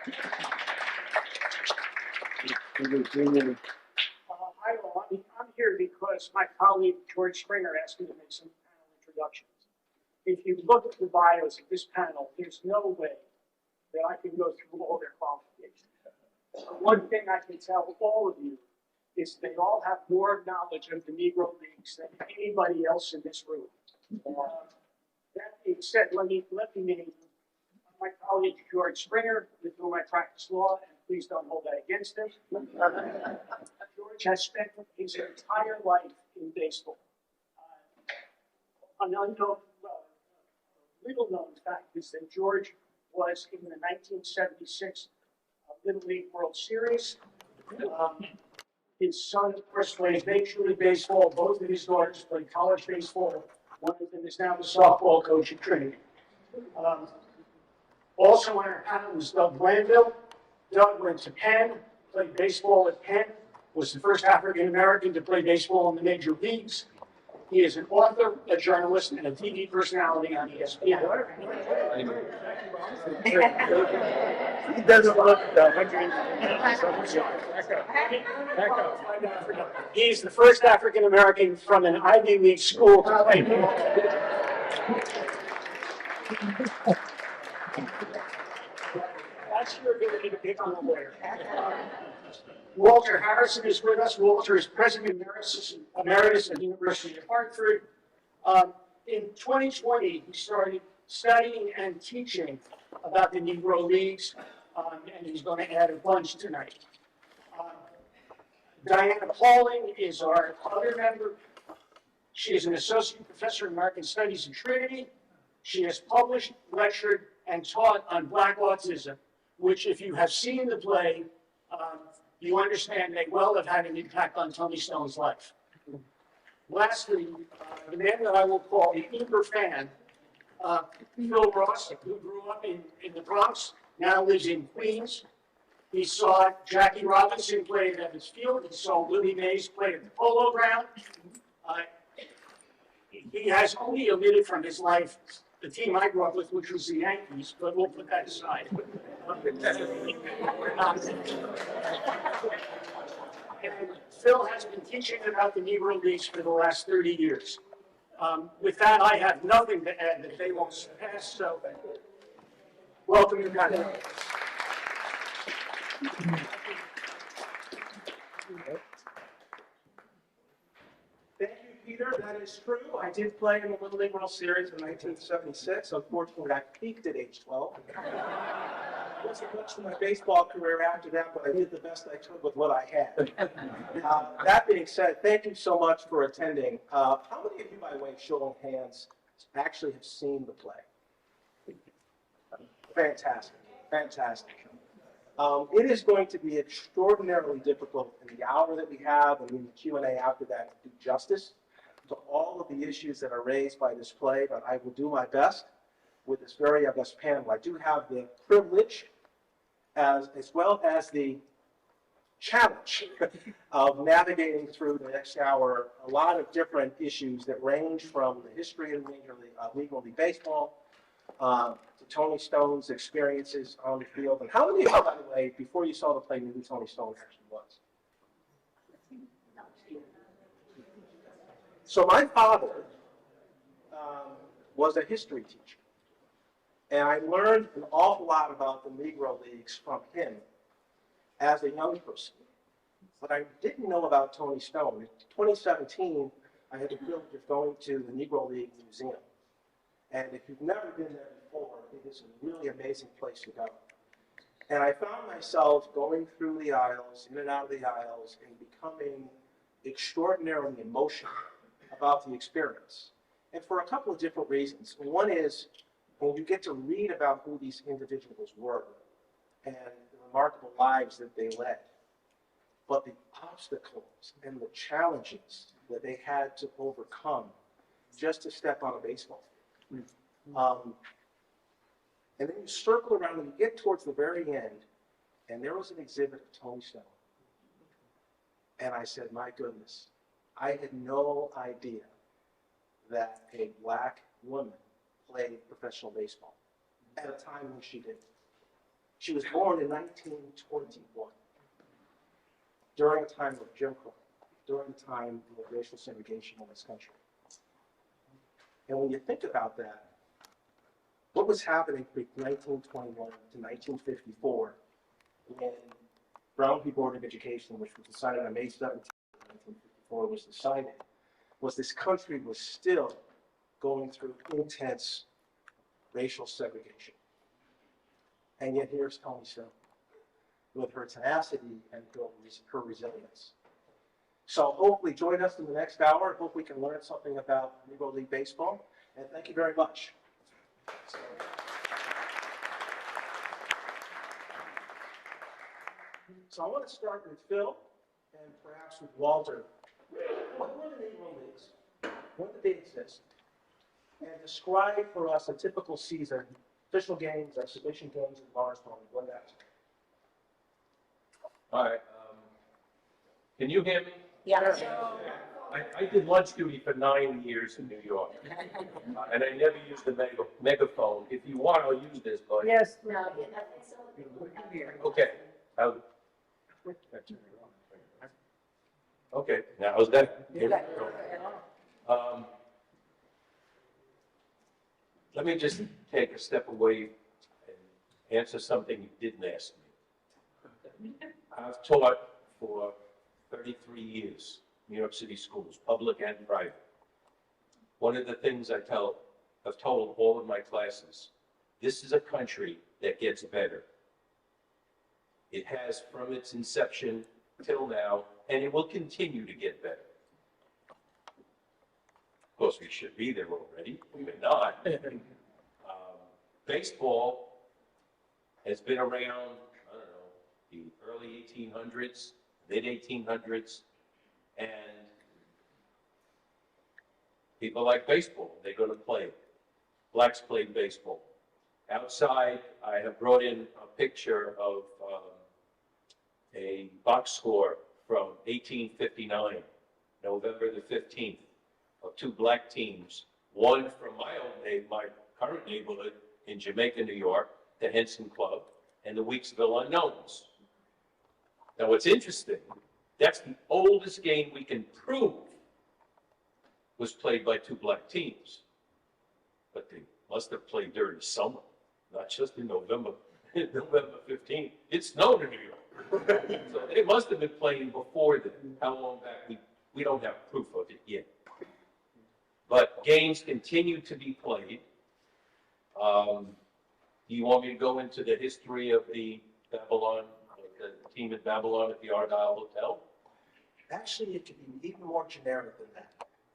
Hi, all. I'm here because my colleague George Springer asked me to make some panel introductions. If you look at the bios of this panel, there's no way that I can go through all their qualifications. One thing I can tell all of you is they all have more knowledge of the Negro Leagues than anybody else in this room. That being said, let me name my colleague George Springer, with whom I practice law, and please don't hold that against him. George has spent his entire life in baseball. An unknown, little known fact is that George was in the 1976 Little League World Series. His son, of course, plays Major League Baseball. Both of his daughters play college baseball. One of them is now the softball coach at Trinity. Also on our panel was Doug Glanville. Doug went to Penn, played baseball at Penn, was the first African American to play baseball in the major leagues. He is an author, a journalist, and a TV personality on ESPN. He doesn't look He's the first African American from an Ivy League school to play. That's your ability to pick on a lawyer. Walter Harrison is with us. Walter is president emeritus at the University of Hartford. In 2020, he started studying and teaching about the Negro Leagues, and he's going to add a bunch tonight. Diana Pauling is our other member. She is an associate professor of American Studies at Trinity. She has published, lectured, and taught on Black autism, which, if you have seen the play, you understand may well have had an impact on Toni Stone's life. Lastly, the man that I will call the uber fan, Phil Ross, who grew up in the Bronx, now lives in Queens. He saw Jackie Robinson play at Evans Field. He saw Willie Mays play at the Polo Ground. He has only omitted from his life the team I grew up with, which was the Yankees, but we'll put that aside. And Phil has been teaching about the Negro Leagues for the last 30 years. With that, I have nothing to add that they won't surpass, so welcome to God. Thank you, Peter. That is true. I did play in the Little League World Series in 1976. Unfortunately, I peaked at age 12. Wasn't much for my baseball career after that, but I did the best I could with what I had. That being said, thank you so much for attending. How many of you, by way of show of hands, actually have seen the play? Fantastic, fantastic. It is going to be extraordinarily difficult in the hour that we have and in the Q&A after that to do justice to all of the issues that are raised by this play, but I will do my best with this very august panel. I do have the privilege as well as the challenge of navigating through the next hour a lot of different issues that range from the history of Major League Baseball to Toni Stone's experiences on the field. And how many of you, by the way, before you saw the play, knew who Toni Stone actually was? So my father was a history teacher. And I learned an awful lot about the Negro Leagues from him as a young person. But I didn't know about Toni Stone. In 2017, I had the privilege of going to the Negro League Museum. And if you've never been there before, it is a really amazing place to go. And I found myself going through the aisles, in and out of the aisles, and becoming extraordinarily emotional about the experience. And for a couple of different reasons. One is, when you get to read about who these individuals were and the remarkable lives that they led, but the obstacles and the challenges that they had to overcome just to step on a baseball field. And then you circle around and you get towards the very end, and there was an exhibit of Toni Stone. And I said, my goodness, I had no idea that a black woman played professional baseball at a time when she did. She was born in 1921, during a time of Jim Crow, during the time of racial segregation in this country. And when you think about that, what was happening from 1921 to 1954 when Brown v. Board of Education, which was decided on May 17, 1954, was decided, was this country was still going through intense racial segregation. And yet here's Toni Stone with her tenacity and her resilience. So hopefully join us in the next hour. Hope we can learn something about Negro League Baseball. And thank you very much. So I want to start with Phil and perhaps with Walter. What were the Negro Leagues? When did they exist? And describe for us a typical season, official games, exhibition games, and bars, what that's. All right. Can you hear me? Yeah. I did lunch duty for 9 years in New York, and I never used the megaphone. If you want, I'll use this, but. Yes. No, Okay. Okay, now how's that? Let me just take a step away and answer something you didn't ask me. I've taught for 33 years, New York City schools, public and private. One of the things I've told all of my classes, this is a country that gets better. It has from its inception till now, and it will continue to get better. Of course, we should be there already, but not. Baseball has been around, I don't know, the early 1800s, mid 1800s, and people like baseball. They go to play. Blacks played baseball. Outside, I have brought in a picture of a box score from 1859, November the 15th, of two black teams. One from my current neighborhood in Jamaica, New York, the Henson Club, and the Weeksville Unknowns. Now, what's interesting, that's the oldest game we can prove was played by two black teams. But they must have played during summer, not just in November, November 15th. It snowed in New York. So they must have been playing before then. How long back, we don't have proof of it yet. But games continue to be played. Do you want me to go into the history of the team in Babylon at the Argyle Hotel? Actually, it could be even more generic than that.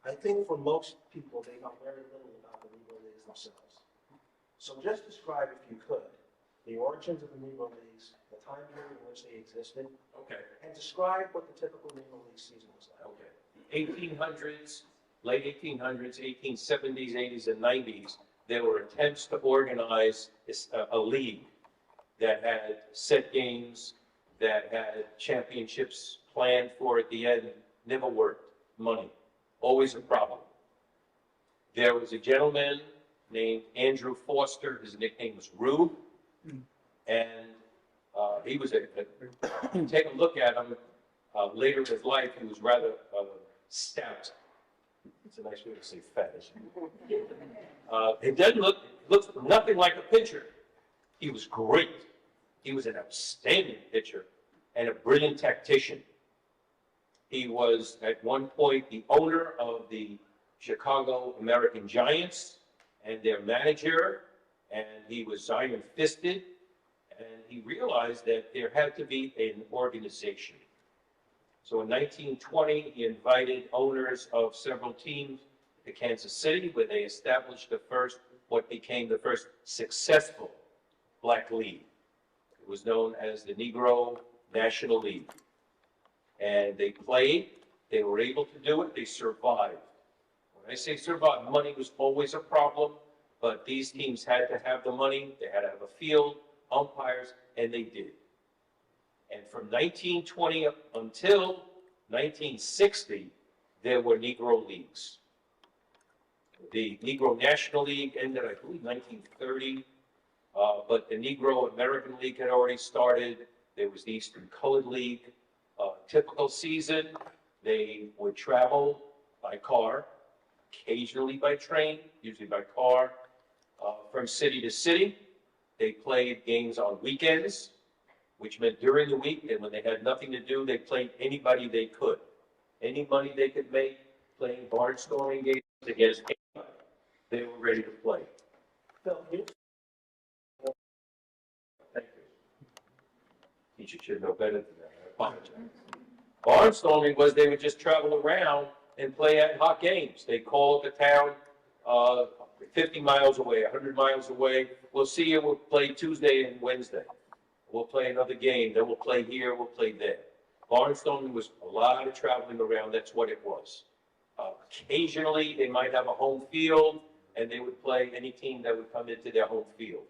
I think for most people, they know very little about the Negro Leagues themselves. So just describe, if you could, the origins of the Negro Leagues, the time period in which they existed, Okay. and describe what the typical Negro League season was like. Okay. 1800s, late 1800s, 1870s, 80s, and 90s, there were attempts to organize a league that had set games, that had championships planned for at the end. Never worked. Money. Always a problem. There was a gentleman named Andrew Foster. His nickname was Rube. And he was take a look at him later in his life, he was rather stout. It's a nice way to say fat. He didn't looks nothing like a pitcher. He was great. He was an outstanding pitcher and a brilliant tactician. He was at one point the owner of the Chicago American Giants and their manager, and he was iron-fisted, and he realized that there had to be an organization. So in 1920, he invited owners of several teams to Kansas City, where they established what became the first successful black league. It was known as the Negro National League. And they played, they were able to do it, they survived. When I say survive, money was always a problem, but these teams had to have the money, they had to have a field, umpires, and they did. And from 1920 up until 1960, there were Negro leagues. The Negro National League ended, I believe, 1930. But the Negro American League had already started. There was the Eastern Colored League. Typical season, they would travel by car, occasionally by train, usually by car, from city to city. They played games on weekends, which meant during the week, and when they had nothing to do, they played anybody they could. Any money they could make, playing barnstorming games against anybody. They were ready to play. Phil, you Thank you. Teacher should know better than that. I apologize. Barnstorming was they would just travel around and play ad hoc games. They call the town 50 miles away, 100 miles away. We'll see you. We'll play Tuesday and Wednesday. We'll play another game. Then we'll play here. We'll play there. Barnstorming was a lot of traveling around. That's what it was. Occasionally, they might have a home field, and they would play any team that would come into their home field.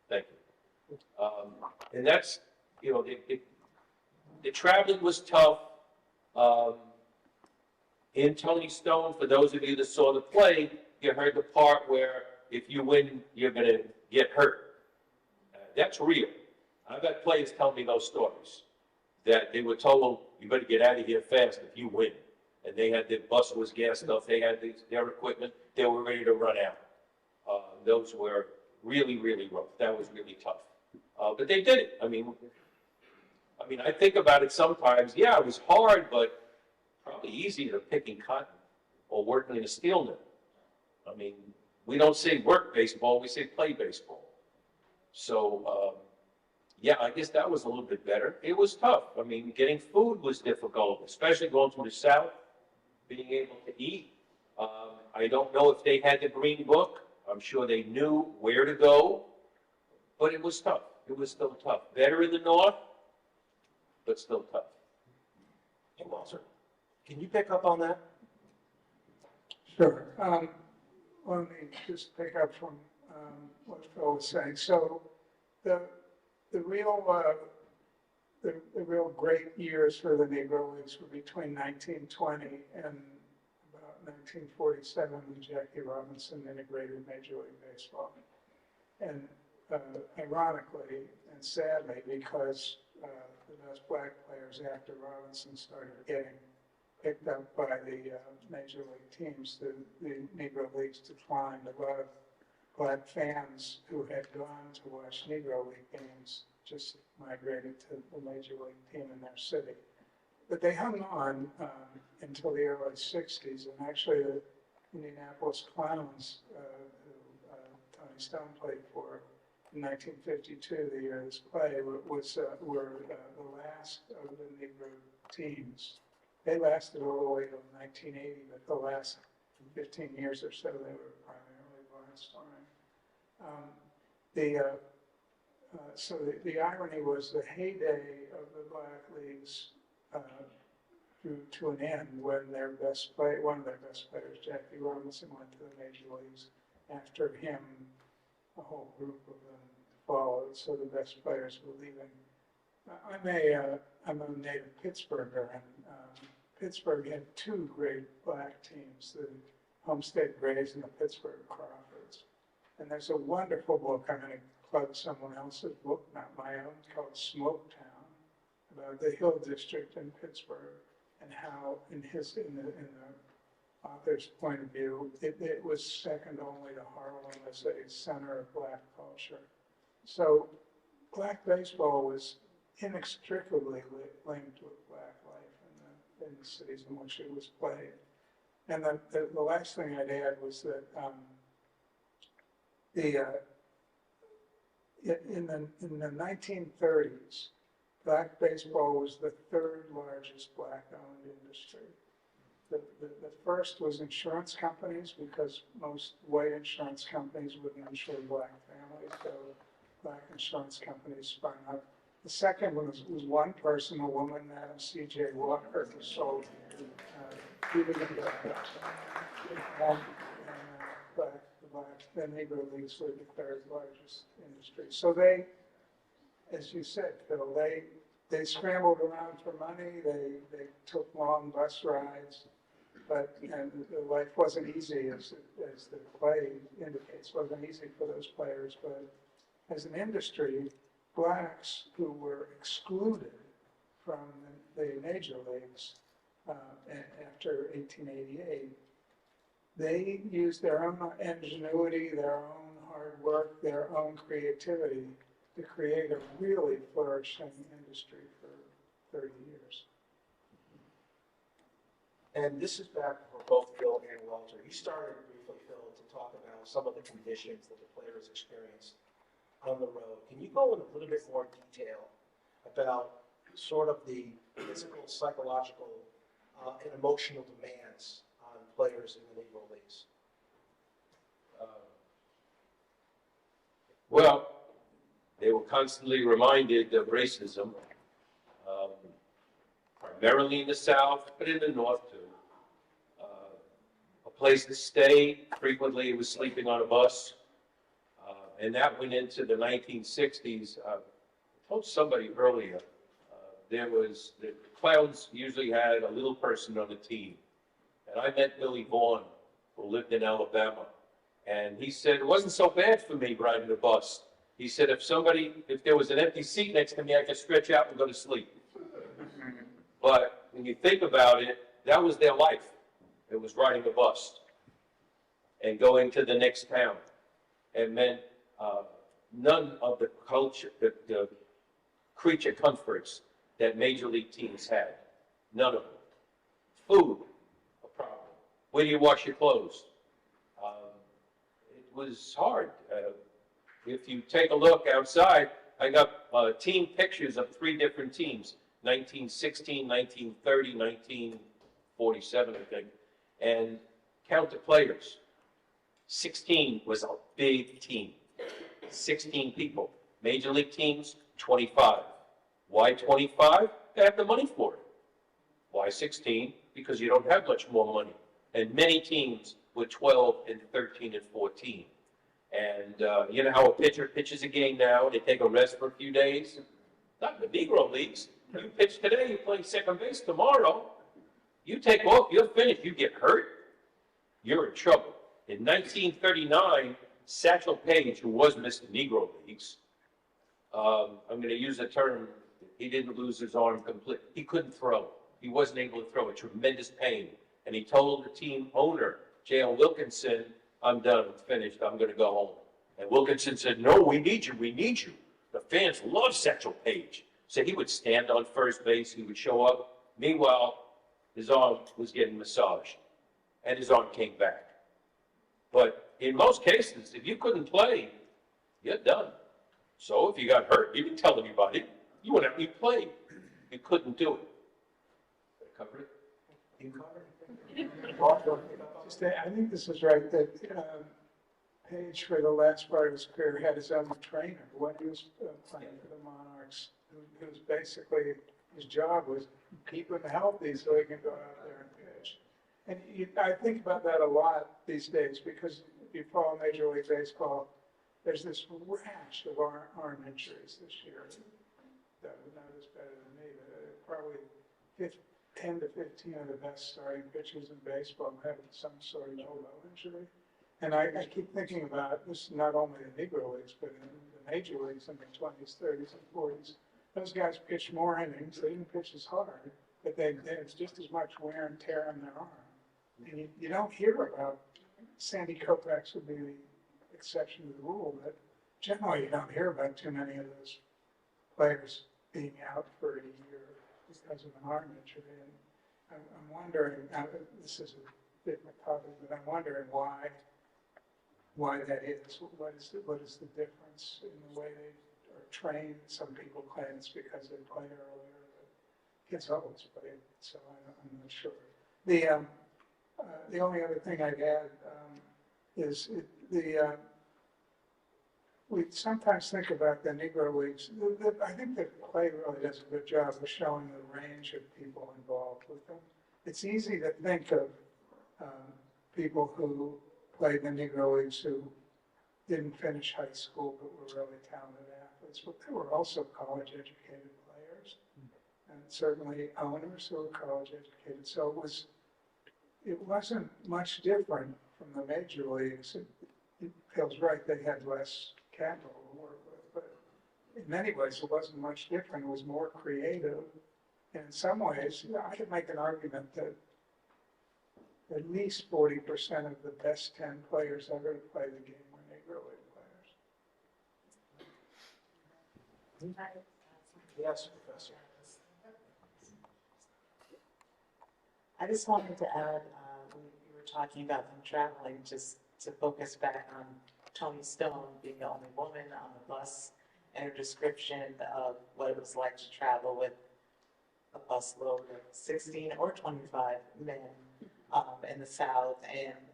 Thank you. And that's, you know, the traveling was tough. In Toni Stone, for those of you that saw the play, you heard the part where if you win, you're going to get hurt. That's real. I've had players tell me those stories, that they were told, you better get out of here fast if you win. And they had, their bus was gassed up, they had their equipment, they were ready to run out. Those were really, really rough. That was really tough. But they did it. I mean, I think about it sometimes. Yeah, it was hard, but probably easier than picking cotton or working in a steel mill. I mean, we don't say work baseball, we say play baseball. So, yeah, I guess that was a little bit better. It was tough. I mean, getting food was difficult, especially going through the South, being able to eat. I don't know if they had the Green Book. I'm sure they knew where to go, but it was tough. It was still tough. Better in the North, but still tough. Hey, Walter, can you pick up on that? Sure. Let me just pick up from what Phil was saying. So the real great years for the Negro Leagues were between 1920 and about 1947 when Jackie Robinson integrated Major League Baseball. And ironically and sadly, because the best black players after Robinson started getting picked up by the Major League teams, the Negro Leagues declined. A lot of black fans who had gone to watch Negro League games just migrated to the Major League team in their city. But they hung on until the early 60s, and actually the Indianapolis Clowns, who Toni Stone played for in 1952, the year of this play, were the last of the Negro teams. They lasted all the way to 1980, but the last 15 years or so, they were primarily barnstorming. So the irony was the heyday of the black leagues drew to an end when one of their best players, Jackie Robinson, went to the Major Leagues. After him, a whole group of them followed, so the best players were leaving. I'm a native Pittsburgher, and Pittsburgh had two great black teams, the Homestead Grays and the Pittsburgh Crawfords. And there's a wonderful book, I'm going to plug someone else's book, not my own, called Smoketown, about the Hill District in Pittsburgh and how, in the author's point of view, it was second only to Harlem as a center of black culture. So black baseball was inextricably linked with black life in the cities in which it was played. And the last thing I'd add was that in the 1930s, black baseball was the third largest black-owned industry. The first was insurance companies, because most white insurance companies wouldn't insure black families, so black insurance companies sprung up. The second one was one person, a woman, Madam C.J. Walker, who sold the Negro Leagues were the third largest industry. So they, as you said, Phil, they scrambled around for money. They took long bus rides. but, and the life wasn't easy, as the play indicates, wasn't easy for those players, but as an industry, blacks who were excluded from the major leagues after 1888, they used their own ingenuity, their own hard work, their own creativity to create a really flourishing industry for 30 years. And this is back for both Phil and Walter. You started briefly, Phil, to talk about some of the conditions that the players experienced on the road. Can you go in a little bit more detail about sort of the physical, psychological, and emotional demands on players in the Negro Leagues? Well, they were constantly reminded of racism, primarily in the South, but in the North too. A place to stay, frequently it was sleeping on a bus, and that went into the 1960s. I told somebody earlier, the Clowns usually had a little person on the team, and I met Billy Vaughn, who lived in Alabama. And he said, it wasn't so bad for me riding the bus. He said, if there was an empty seat next to me, I could stretch out and go to sleep. But when you think about it, that was their life. It was riding the bus and going to the next town. It meant none of the culture, the creature comforts that major league teams had. None of them. Food, a problem. Where do you wash your clothes? It was hard. If you take a look outside, I got team pictures of 3 different teams, 1916, 1930, 1947, I think, and count the players. 16 was a big team, 16 people. Major league teams, 25. Why 25? They have the money for it. Why 16? Because you don't have much more money. And many teams were 12 and 13 and 14. And you know how a pitcher pitches a game now, they take a rest for a few days? Not in the Negro Leagues. You pitch today, you play second base tomorrow. You take off, you're finished. You get hurt, you're in trouble. In 1939, Satchel Paige, who was Mr. Negro Leagues, I'm going to use the term, he didn't lose his arm completely. He couldn't throw. He wasn't able to throw, a tremendous pain. And he told the team owner, J.L. Wilkinson, I'm done, I'm finished, I'm going to go home. And Wilkinson said, no, we need you, we need you. The fans love Satchel Paige. So he would stand on first base, he would show up. Meanwhile, his arm was getting massaged, and his arm came back. But in most cases, if you couldn't play, you're done. So if you got hurt, you didn't tell anybody. You went out and you played. You couldn't do it. Did I cover it? You covered it. I think this is right, that Page, for the last part of his career, had his own trainer when he was playing for the Monarchs, who's basically, his job was keep him healthy so he can go out there and pitch. And I think about that a lot these days, because if you follow Major League Baseball, there's this rash of arm injuries this year. That would know this better than me, but probably 10 to 15 of the best starting pitchers in baseball have some sort of elbow injury. And I keep thinking about this, not only in Negro Leagues, but in the major leagues in the 20s, 30s, and 40s. Those guys pitch more innings, they didn't pitch as hard, but there's just as much wear and tear on their arm. And you don't hear about, Sandy Koufax would be the exception to the rule, but generally you don't hear about too many of those players being out for a year because of an arm injury. And I'm wondering, this is a bit macabre, but I'm wondering why that is. What is the difference in the way they are trained? Some people claim it's because they play earlier, but kids always play, so I'm not sure. The only other thing I'd add is we sometimes think about the Negro Leagues. I think the play really does a good job of showing the range of people involved with them. It's easy to think of people who played in the Negro Leagues who didn't finish high school but were really talented athletes, but there were also college-educated players, and certainly owners who were college-educated. So it was it wasn't much different from the major leagues. It feels right they had less capital to work with, but in many ways it wasn't much different. It was more creative. And in some ways, I could make an argument that at least 40% of the best 10 players ever to play the game were Negro League players. Yes, Professor. I just wanted to add, when you were talking about them traveling, just to focus back on Toni Stone being the only woman on the bus and her description of what it was like to travel with a busload of 16 or 25 men in the South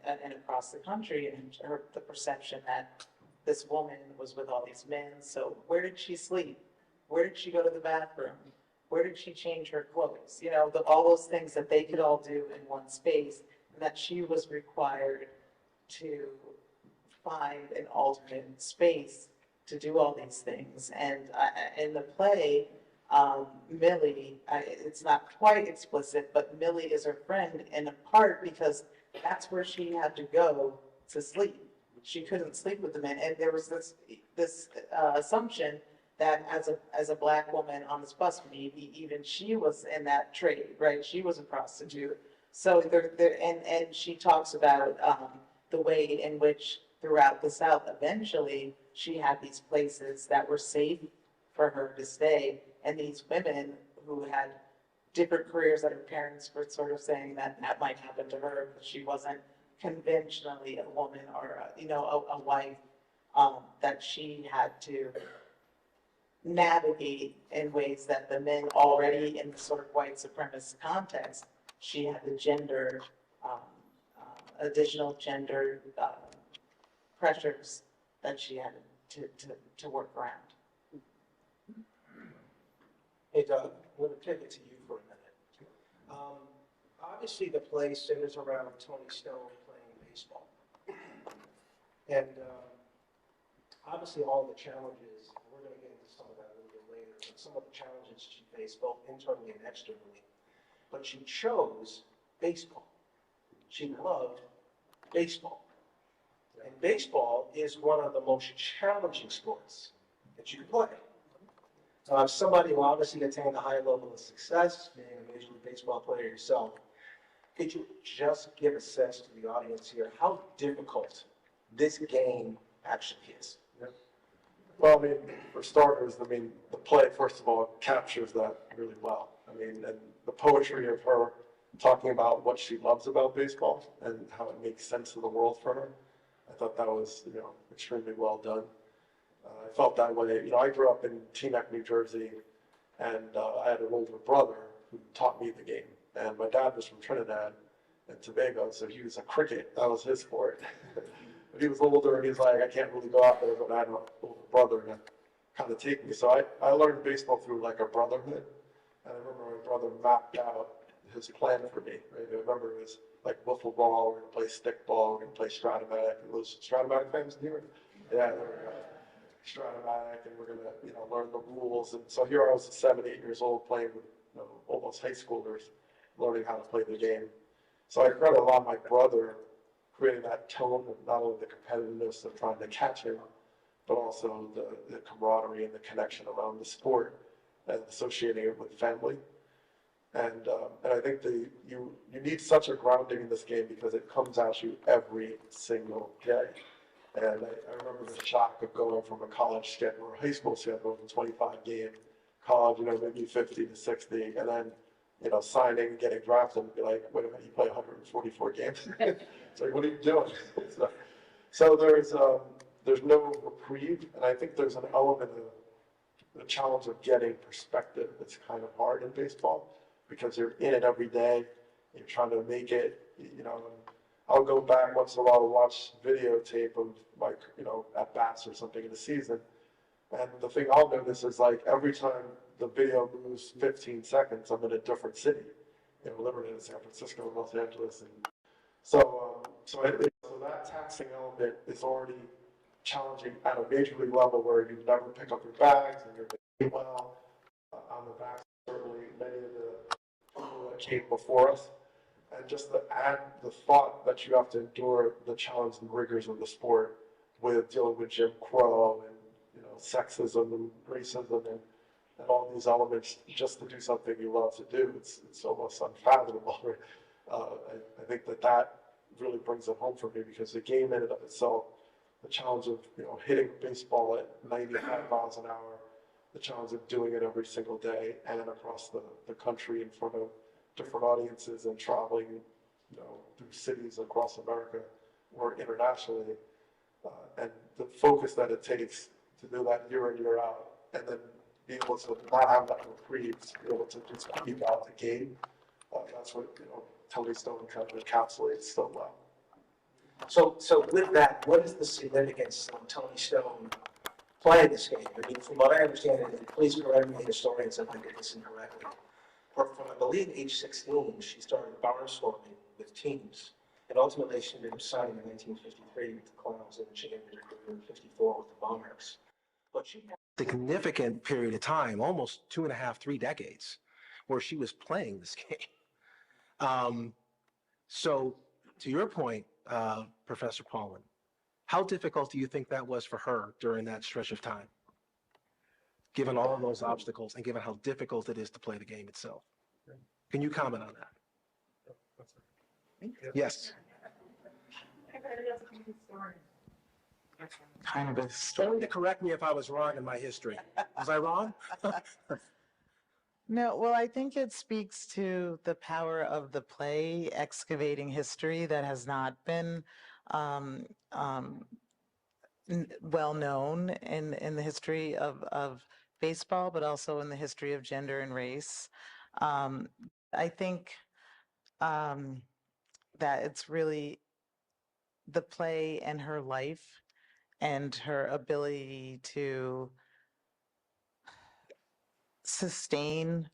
and across the country, and the perception that this woman was with all these men. So where did she sleep? Where did she go to the bathroom? Where did she change her clothes? You know, all those things that they could all do in one space, and that she was required to find an alternate space to do all these things. And in the play, Millie, it's not quite explicit, but Millie is her friend in part because that's where she had to go to sleep. She couldn't sleep with the men, and there was this assumption that as a black woman on this bus, maybe even she was in that trade, right? She was a prostitute. So and she talks about the way in which throughout the South, eventually she had these places that were safe for her to stay, and these women who had different careers that her parents were sort of saying that might happen to her because she wasn't conventionally a woman or a wife, that she had to navigate in ways that the men already in the sort of white supremacist context, she had the gender, additional gender pressures that she had to work around. Hey Doug, I'm going to pivot to you for a minute. Obviously the play centers around Toni Stone playing baseball. And obviously all the challenges, we're going to get into some of that a little bit later, but some of the challenges she faced both internally and externally. But she chose baseball. She loved baseball. And baseball is one of the most challenging sports that you can play. Somebody who obviously attained a high level of success, being a Major League Baseball player yourself, could you just give a sense to the audience here how difficult this game actually is? Yeah. Well, I mean, for starters, I mean, the play, first of all, captures that really well. I mean, and the poetry of her talking about what she loves about baseball and how it makes sense of the world for her, I thought that was, extremely well done. I felt that way. I grew up in Teaneck, New Jersey, and I had an older brother who taught me the game. And my dad was from Trinidad and Tobago, so he was a cricket. That was his sport. But he was older, and he's like, I can't really go out there, but I had an older brother to kind of take me. So I learned baseball through like a brotherhood. And I remember my brother mapped out his plan for me. Right? I remember it was like wiffle ball, we're going to play stick ball, we're going to play Stratomatic. Those Stratomatic fans here? Yeah, there we go. Stratomatic, and we're going to learn the rules. And so here I was 7, 8 years old playing with almost high schoolers, learning how to play the game. So I credit a lot of my brother creating that tone of not only the competitiveness of trying to catch him, but also the camaraderie and the connection around the sport and associating it with family. And I think you need such a grounding in this game because it comes at you every single day. And I remember the shock of going from a college schedule or a high school schedule to 25 game, college, maybe 50 to 60, and then, signing and getting drafted and be like, wait a minute, you play 144 games? It's like, what are you doing? So there's no reprieve, and I think there's an element of the challenge of getting perspective that's kind of hard in baseball because you're in it every day, you're trying to make it, I'll go back once in a while to watch videotape of like, at bats or something in the season. And the thing I'll notice is like every time the video moves 15 seconds, I'm in a different city. Literally in San Francisco, Los Angeles. And so that taxing element is already challenging at a major league level where you never pick up your bags and you're doing well on the back. Certainly many of the people that came before us. and just to add the thought that you have to endure the challenge and rigors of the sport with dealing with Jim Crow and, sexism and racism and all these elements just to do something you love to do. It's almost unfathomable. I think that really brings it home for me because the game in and of itself, the challenge of hitting baseball at 95 miles an hour, the challenge of doing it every single day and across the country in front of different audiences and traveling, through cities across America or internationally, and the focus that it takes to do that year in, year out, and then be able to not have that reprieve, to be able to just be about the game. That's what, Toni Stone kind of encapsulates so well. So with that, what is the significance of Toni Stone playing this game? I mean, from what I understand, and please correct me, historians, if I get this incorrectly, from I believe age 16, she started barnstorming with teams, and ultimately she ended up signing in 1953 with the Clowns, and she ended her career in 54 with the Monarchs. But she had a significant period of time, almost 2.5, 3 decades, where she was playing this game. So to your point, Professor Paulin, how difficult do you think that was for her during that stretch of time, given all of those obstacles and given how difficult it is to play the game itself? Can you comment on that? Yes. Kind of a Trying to correct me if I was wrong in my history. Was I wrong? No, well, I think it speaks to the power of the play excavating history that has not been um, um, well known in the history of baseball, but also in the history of gender and race. Um, I think um, that it's really the play and her life and her ability to sustain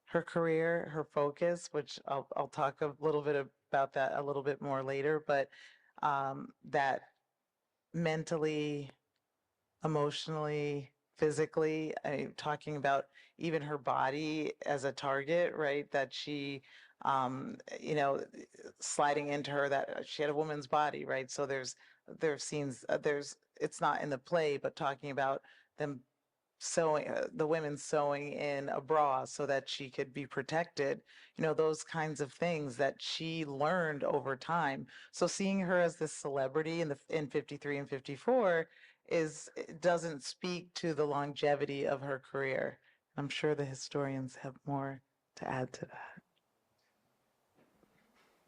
her career, her focus, which I'll talk a little bit about that a little bit more later, but that mentally, emotionally, physically, talking about even her body as a target, right? That she, sliding into her, that she had a woman's body, right? So there's scenes, it's not in the play, but talking about them sewing, the women sewing in a bra so that she could be protected, those kinds of things that she learned over time. So seeing her as this celebrity in 53 and 54 doesn't speak to the longevity of her career. I'm sure the historians have more to add to that.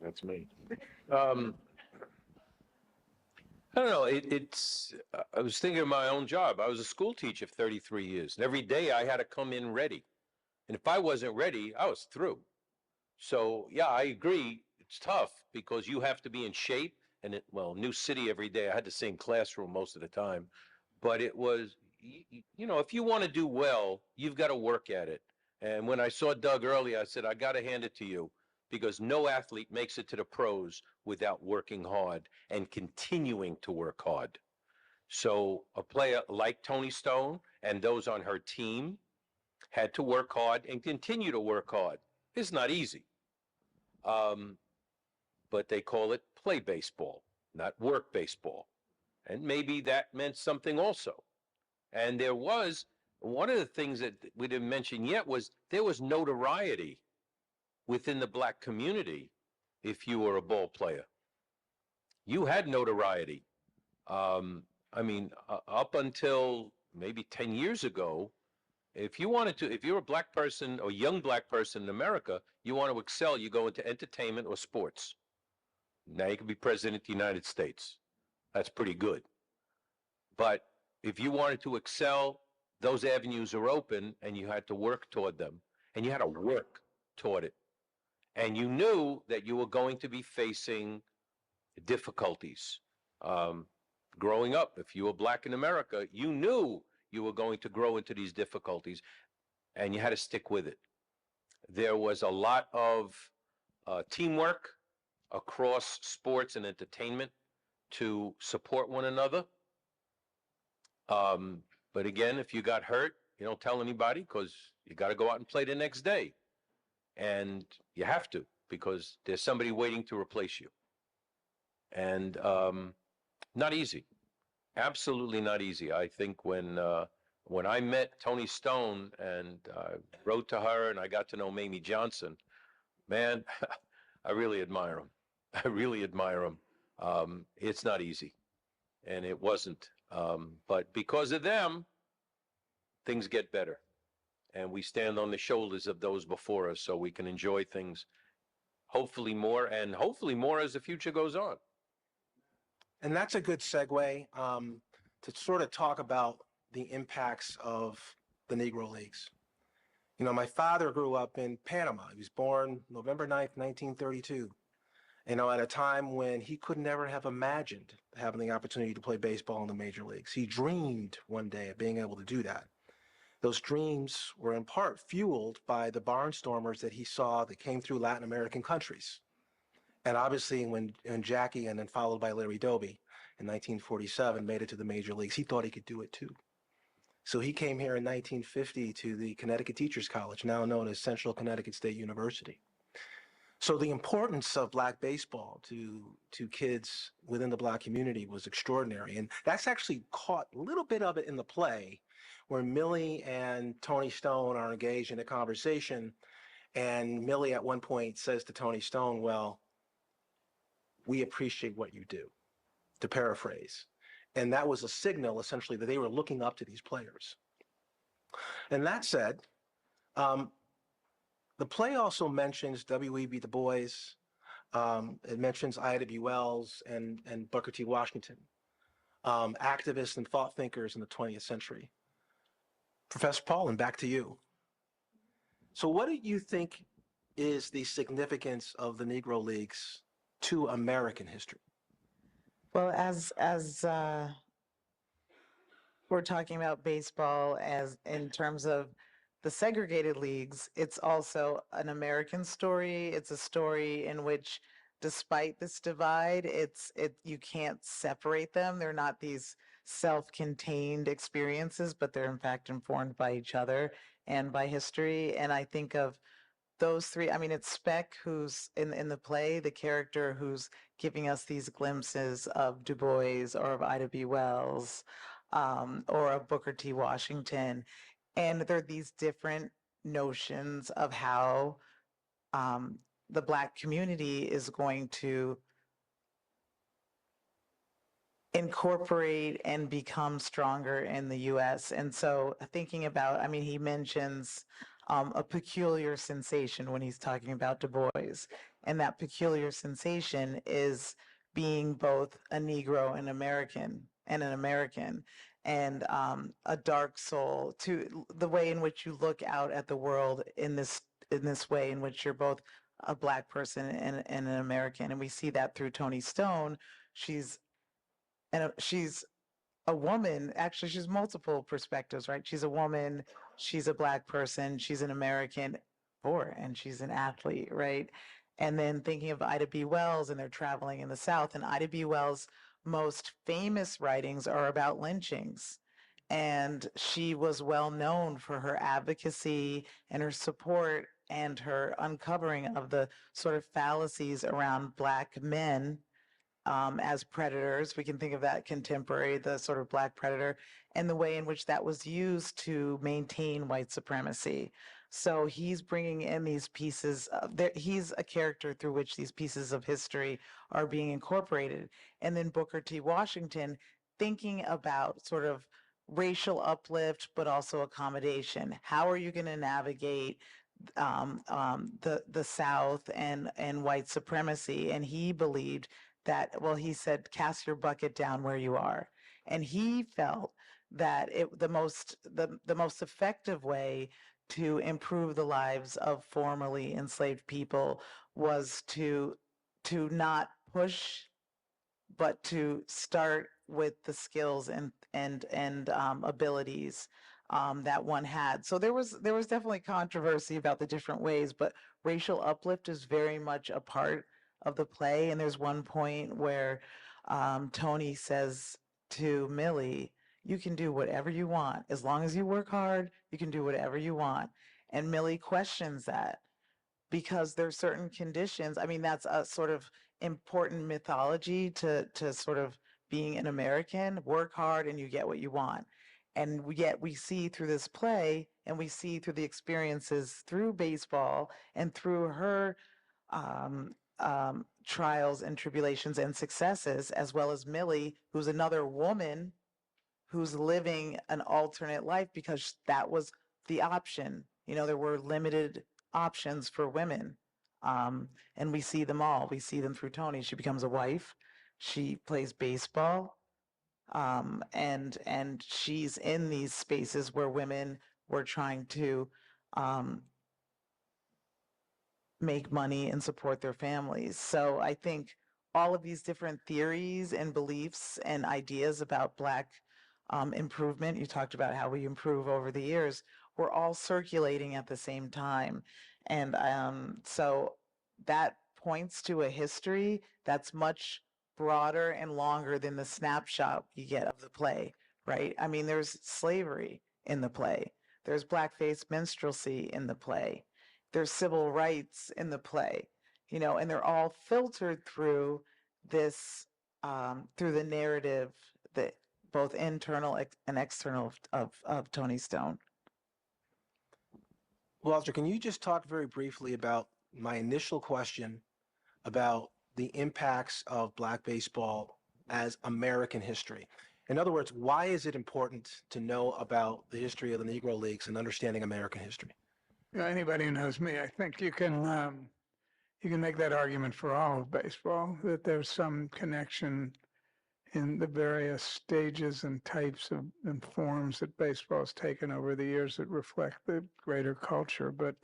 That's me. I don't know. I was thinking of my own job. I was a school teacher for 33 years, and every day I had to come in ready. And if I wasn't ready, I was through. So, yeah, I agree. It's tough because you have to be in shape. And new city every day. I had the same classroom most of the time. But it was, if you want to do well, you've got to work at it. And when I saw Doug earlier, I said, I got to hand it to you because no athlete makes it to the pros without working hard and continuing to work hard. So a player like Toni Stone and those on her team had to work hard and continue to work hard. It's not easy. But they call it play baseball, not work baseball. And maybe that meant something also. And there was one of the things that we didn't mention yet was there was notoriety within the black community if you were a ball player. You had notoriety. Up until maybe 10 years ago, if you're a black person or young black person in America, you want to excel, you go into entertainment or sports. Now you can be president of the United States. That's pretty good. But if you wanted to excel, those avenues are open and you had to work toward them and you had to work toward it. And you knew that you were going to be facing difficulties. Growing up, if you were black in America, you knew you were going to grow into these difficulties and you had to stick with it. There was a lot of teamwork across sports and entertainment to support one another. But again, if you got hurt, you don't tell anybody because you got to go out and play the next day. And you have to. because there's somebody waiting to replace you. And not easy. Absolutely not easy. I think when I met Toni Stone and wrote to her and I got to know Mamie Johnson, man, I really admire him. I really admire him. It's not easy, and it wasn't. But because of them, things get better, and we stand on the shoulders of those before us, so we can enjoy things, hopefully more, and hopefully more as the future goes on. And that's a good segue to sort of talk about the impacts of the Negro Leagues. You know, my father grew up in Panama. He was born November 9th, 1932. You know, at a time when he could never have imagined having the opportunity to play baseball in the major leagues. He dreamed one day of being able to do that. Those dreams were in part fueled by the barnstormers that he saw that came through Latin American countries. And obviously when Jackie and then followed by Larry Doby in 1947 made it to the major leagues, he thought he could do it too. So he came here in 1950 to the Connecticut Teachers College, now known as Central Connecticut State University. So the importance of black baseball to kids within the black community was extraordinary. And that's actually caught a little bit of it in the play where Millie and Toni Stone are engaged in a conversation. And Millie at one point says to Toni Stone, well, we appreciate what you do, to paraphrase. And that was a signal, essentially, that they were looking up to these players. And that said, the play also mentions W.E.B. Du Bois. It mentions Ida B. Wells and Booker T. Washington, activists and thought thinkers in the 20th century. Professor Paulin, back to you. So what do you think is the significance of the Negro Leagues to American history? Well, as we're talking about baseball as in terms of the segregated leagues, it's also an American story. It's a story in which, despite this divide, you can't separate them. They're not these self-contained experiences, but they're in fact informed by each other and by history. And I think of those three. I mean, it's Speck who's in the play, the character who's giving us these glimpses of Du Bois or of Ida B. Wells, or of Booker T. Washington. And there are these different notions of how the Black community is going to incorporate and become stronger in the U.S. And so thinking about, I mean, he mentions a peculiar sensation when he's talking about Du Bois. And that peculiar sensation is being both a Negro and American and an American and a dark soul, to the way in which you look out at the world in this way in which you're both a Black person and an American. And we see that through Toni Stone. She's a woman. Actually, she's multiple perspectives, right? She's a woman, she's a Black person, she's an American, and she's an athlete, right? And then thinking of Ida B. Wells, and they're traveling in the South, and Ida B. Wells' most famous writings are about lynchings. And she was well known for her advocacy and her support and her uncovering of the sort of fallacies around Black men as predators. We can think of that contemporary, the sort of Black predator, and the way in which that was used to maintain white supremacy. So he's bringing in these pieces he's a character through which these pieces of history are being incorporated. And then Booker T. Washington thinking about sort of racial uplift, but also accommodation. How are you going to navigate the South and white supremacy? And he believed that, well, he said, cast your bucket down where you are. And he felt that the most effective way to improve the lives of formerly enslaved people was to not push, but to start with the skills and abilities that one had. So there was definitely controversy about the different ways, but racial uplift is very much a part of the play. And there's one point where Toni says to Millie, you can do whatever you want. As long as you work hard, you can do whatever you want. And Millie questions that. because there's certain conditions. I mean, that's a sort of important mythology to sort of being an American. Work hard and you get what you want. And yet we see through this play and we see through the experiences through baseball and through her trials and tribulations and successes, as well as Millie, who's another woman who's living an alternate life because that was the option. You know, there were limited options for women. And we see them all. We see them through Toni. She becomes a wife. She plays baseball. And she's in these spaces where women were trying to make money and support their families. So I think all of these different theories and beliefs and ideas about Black improvement, you talked about how we improve over the years, were all circulating at the same time. And so that points to a history that's much broader and longer than the snapshot you get of the play, right? I mean, there's slavery in the play. There's blackface minstrelsy in the play. There's civil rights in the play, you know, and they're all filtered through this, through the narrative that both internal and external of Toni Stone. Walter, can you just talk very briefly about my initial question about the impacts of Black baseball as American history? In other words, why is it important to know about the history of the Negro Leagues and understanding American history? You know, anybody who knows me, I think you can make that argument for all of baseball, that there's some connection in the various stages and types of and forms that baseball has taken over the years that reflect the greater culture. But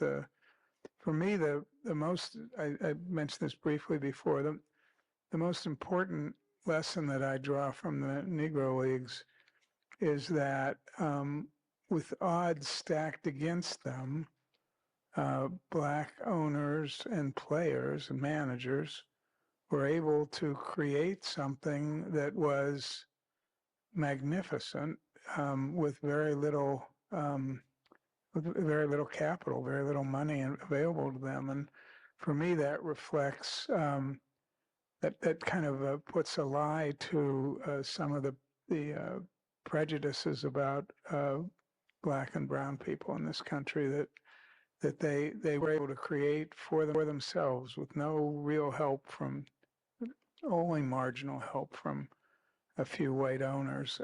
for me, the most, I mentioned this briefly before, the most important lesson that I draw from the Negro Leagues is that with odds stacked against them, Black owners and players and managers were able to create something that was magnificent with very little capital, very little money available to them. And for me, that reflects that kind of puts a lie to some of the prejudices about Black and brown people in this country that they were able to create for themselves with no real help from, only marginal help from a few white owners.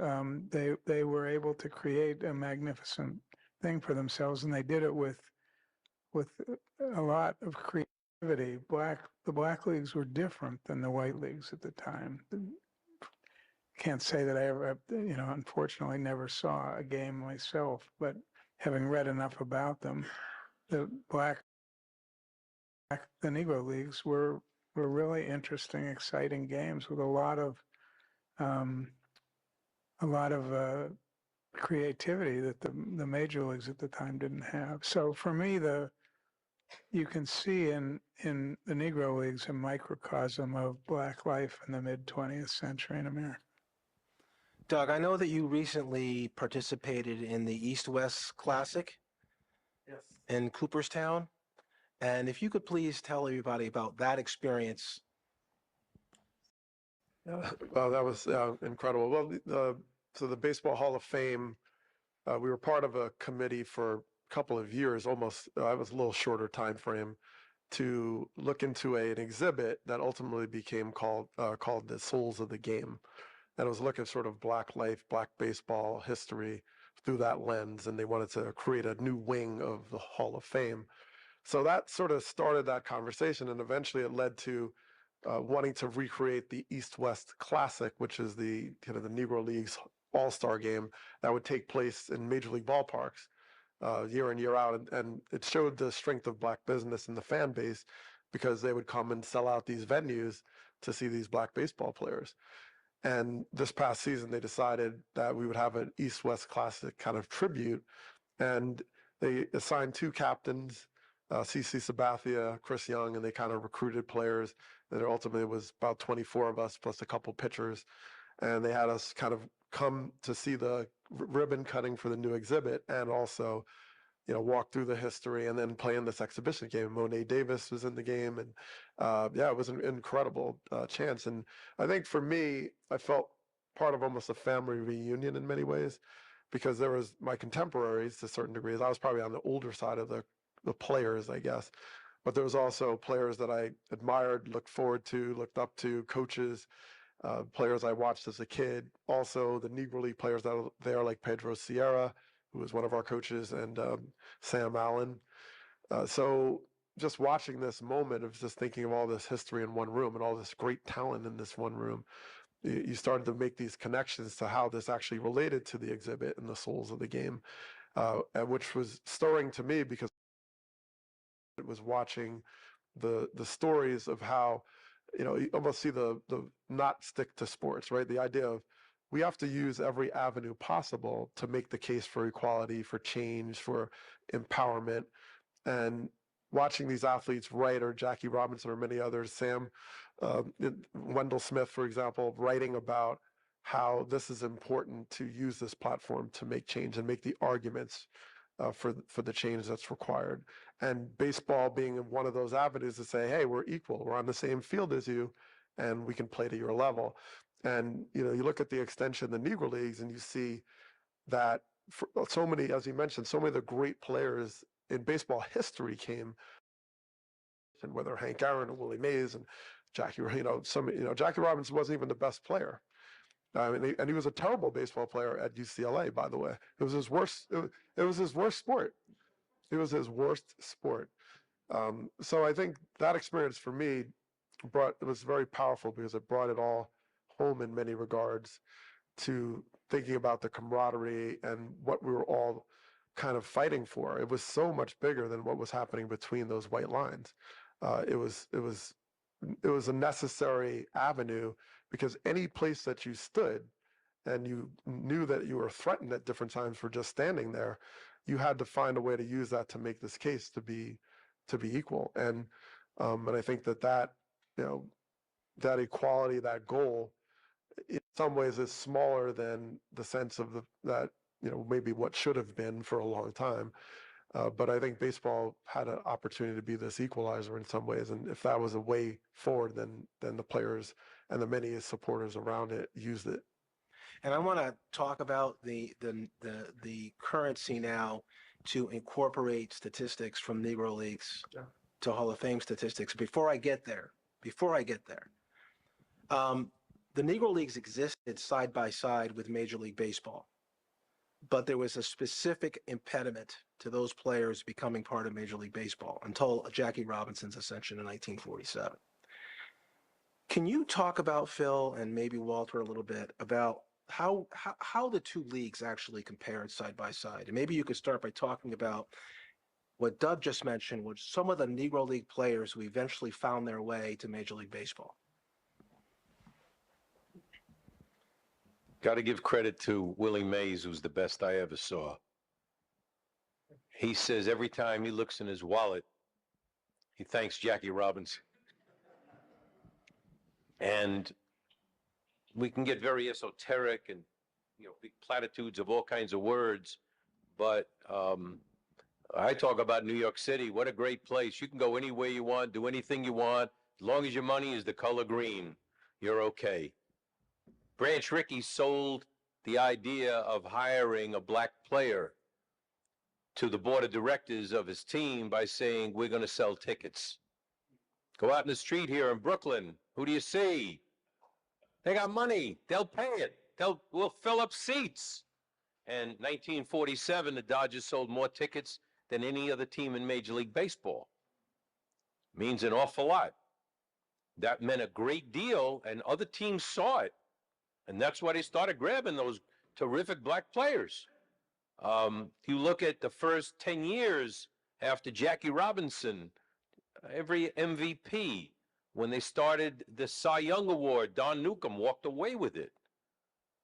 They were able to create a magnificent thing for themselves, and they did it with a lot of creativity. The Black leagues were different than the white leagues at the time. Can't say that I ever, you know, unfortunately never saw a game myself, but having read enough about them, the Negro Leagues were really interesting, exciting games with a lot of creativity that the major leagues at the time didn't have. So for me, you can see in the Negro Leagues a microcosm of Black life in the mid 20th century in America. Doug, I know that you recently participated in the East-West Classic in Cooperstown. And if you could please tell everybody about that experience. Well, that was incredible. Well, so the Baseball Hall of Fame, we were part of a committee for a couple of years, almost, I was a little shorter time frame, to look into an exhibit that ultimately became called The Souls of the Game. And it was looking at sort of Black life, Black baseball history through that lens, and they wanted to create a new wing of the Hall of Fame. So that sort of started that conversation, and eventually it led to wanting to recreate the East-West Classic, which is the kind of the Negro Leagues All-Star game that would take place in Major League ballparks year in, year out. And it showed the strength of Black business and the fan base because they would come and sell out these venues to see these Black baseball players. And this past season, they decided that we would have an East-West Classic kind of tribute. And they assigned two captains, CC Sabathia, Chris Young, and they kind of recruited players. And there ultimately was about 24 of us plus a couple pitchers. And they had us kind of come to see the ribbon cutting for the new exhibit and also walk through the history and then play in this exhibition game. Monet Davis was in the game, and yeah, it was an incredible chance. And I think for me, I felt part of almost a family reunion in many ways, because there was my contemporaries to certain degrees. I was probably on the older side of the players, I guess, but there was also players that I admired, looked forward to, looked up to, coaches, players I watched as a kid. Also, the Negro League players that are there, like Pedro Sierra, who was one of our coaches, and Sam Allen. So just watching this moment of just thinking of all this history in one room and all this great talent in this one room, you started to make these connections to how this actually related to the exhibit and the souls of the game, and which was stirring to me, because it was watching the stories of how, you almost see the not stick to sports, right? The idea of we have to use every avenue possible to make the case for equality, for change, for empowerment. And watching these athletes write, or Jackie Robinson or many others, Wendell Smith, for example, writing about how this is important to use this platform to make change and make the arguments for the change that's required. And baseball being one of those avenues to say, hey, we're equal, we're on the same field as you, and we can play to your level. And you look at the extension of the Negro Leagues, and you see that for so many, as you mentioned, so many of the great players in baseball history came, and whether Hank Aaron or Willie Mays and Jackie, Jackie Robinson wasn't even the best player. And he was a terrible baseball player at UCLA, by the way. It was his worst. It was his worst sport. It was his worst sport. So I think that experience for me it was very powerful, because it brought it all home in many regards, to thinking about the camaraderie and what we were all kind of fighting for. It was so much bigger than what was happening between those white lines. It was a necessary avenue, because any place that you stood and you knew that you were threatened at different times for just standing there, you had to find a way to use that to make this case to be equal. And I think that that equality, that goal, in some ways is smaller than the sense of that maybe what should have been for a long time. But I think baseball had an opportunity to be this equalizer in some ways, and if that was a way forward, then the players and the many supporters around it used it. And I want to talk about the currency now to incorporate statistics from Negro Leagues to Hall of Fame statistics. Before I get there, the Negro Leagues existed side by side with Major League Baseball, but there was a specific impediment to those players becoming part of Major League Baseball until Jackie Robinson's ascension in 1947. Can you talk about, Phil, and maybe Walter a little bit, about how the two leagues actually compared side by side? And maybe you could start by talking about what Doug just mentioned, which some of the Negro League players who eventually found their way to Major League Baseball. Got to give credit to Willie Mays, who's the best I ever saw. He says every time he looks in his wallet, he thanks Jackie Robinson. And we can get very esoteric and big platitudes of all kinds of words, but I talk about New York City. What a great place. You can go anywhere you want, do anything you want. As long as your money is the color green, you're okay. Branch Rickey sold the idea of hiring a black player to the board of directors of his team by saying, we're going to sell tickets. Go out in the street here in Brooklyn. Who do you see? They got money. They'll pay it. We'll fill up seats. And 1947, the Dodgers sold more tickets than any other team in Major League Baseball. Means an awful lot. That meant a great deal, and other teams saw it. And that's why they started grabbing those terrific black players. You look at the first 10 years after Jackie Robinson, every MVP, when they started the Cy Young Award, Don Newcomb walked away with it.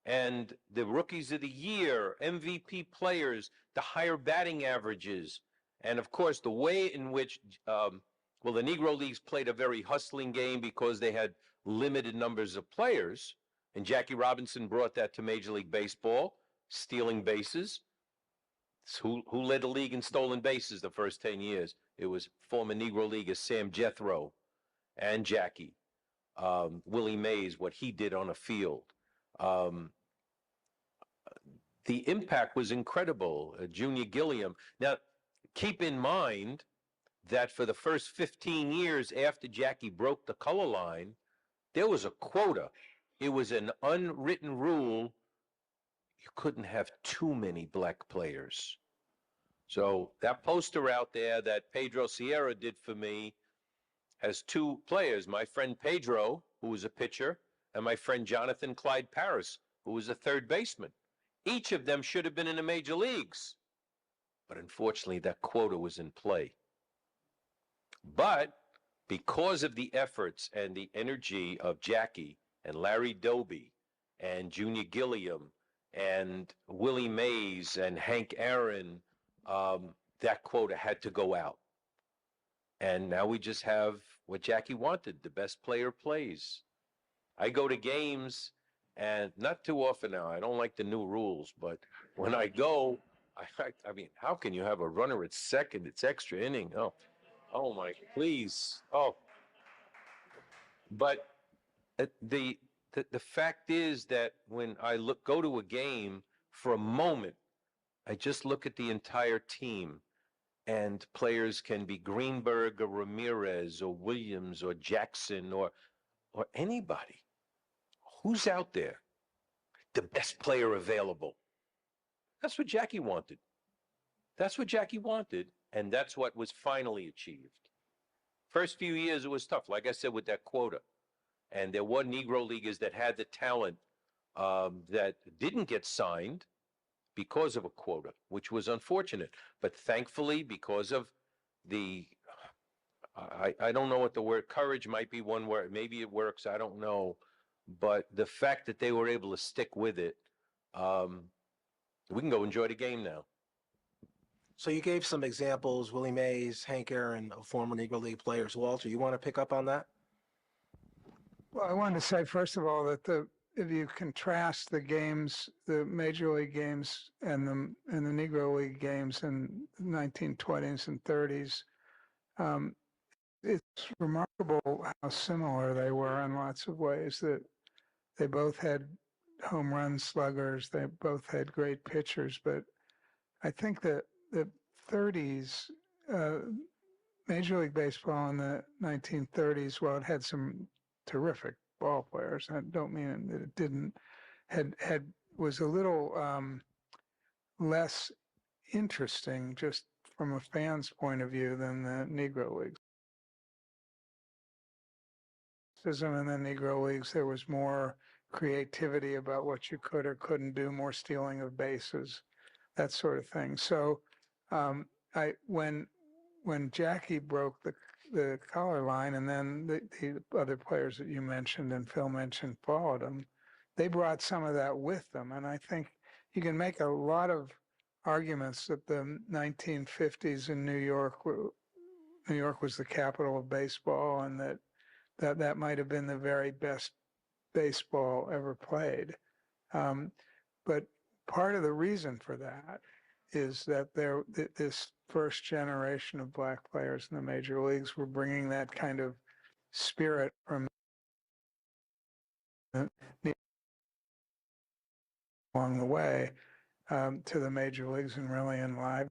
And the Rookies of the Year, MVP players, the higher batting averages, and of course the way in which, the Negro Leagues played a very hustling game because they had limited numbers of players. And Jackie Robinson brought that to Major League Baseball, stealing bases. Who led the league in stolen bases the first 10 years? It was former Negro Leaguer Sam Jethro and Jackie. Willie Mays, what he did on a field. Um, the impact was incredible. Junior Gilliam. Now, keep in mind that for the first 15 years after Jackie broke the color line, there was a quota. It was an unwritten rule. You couldn't have too many black players. So that poster out there that Pedro Sierra did for me has two players, my friend Pedro, who was a pitcher, and my friend Jonathan Clyde Paris, who was a third baseman. Each of them should have been in the major leagues. But unfortunately, that quota was in play. But because of the efforts and the energy of Jackie and Larry Doby and Junior Gilliam and Willie Mays and Hank Aaron, that quota had to go out. And now we just have what Jackie wanted. The best player plays. I go to games, and not too often now. I don't like the new rules, but when I go, I mean, how can you have a runner at second? It's extra inning. Oh my, please. Oh, but the fact is that when I go to a game for a moment, I just look at the entire team. And players can be Greenberg or Ramirez or Williams or Jackson or anybody. Who's out there? The best player available. That's what Jackie wanted. That's what Jackie wanted, and that's what was finally achieved. First few years it was tough, like I said, with that quota. And there were Negro leaguers that had the talent that didn't get signed because of a quota, which was unfortunate. But thankfully, because of I don't know what the word, courage might be one word, maybe it works, I don't know. But the fact that they were able to stick with it, we can go enjoy the game now. So you gave some examples, Willie Mays, Hank Aaron, former Negro League players. Walter, you want to pick up on that? Well, I wanted to say, first of all, that if you contrast the games, the Major League games and the Negro League games in the 1920s and 30s, it's remarkable how similar they were in lots of ways, that they both had home run sluggers, they both had great pitchers, but I think that the 30s, Major League Baseball in the 1930s, well, it had some terrific ball players. I don't mean that it didn't. Was a little less interesting, just from a fan's point of view, than the Negro Leagues. In the Negro Leagues, there was more creativity about what you could or couldn't do, more stealing of bases, that sort of thing. So, when Jackie broke the color line, and then the other players that you mentioned and Phil mentioned followed him, they brought some of that with them. And I think you can make a lot of arguments that the 1950s in New York was the capital of baseball, and that might have been the very best baseball ever played. But part of the reason for that is that this first generation of black players in the major leagues were bringing that kind of spirit from along the way to the major leagues and really in live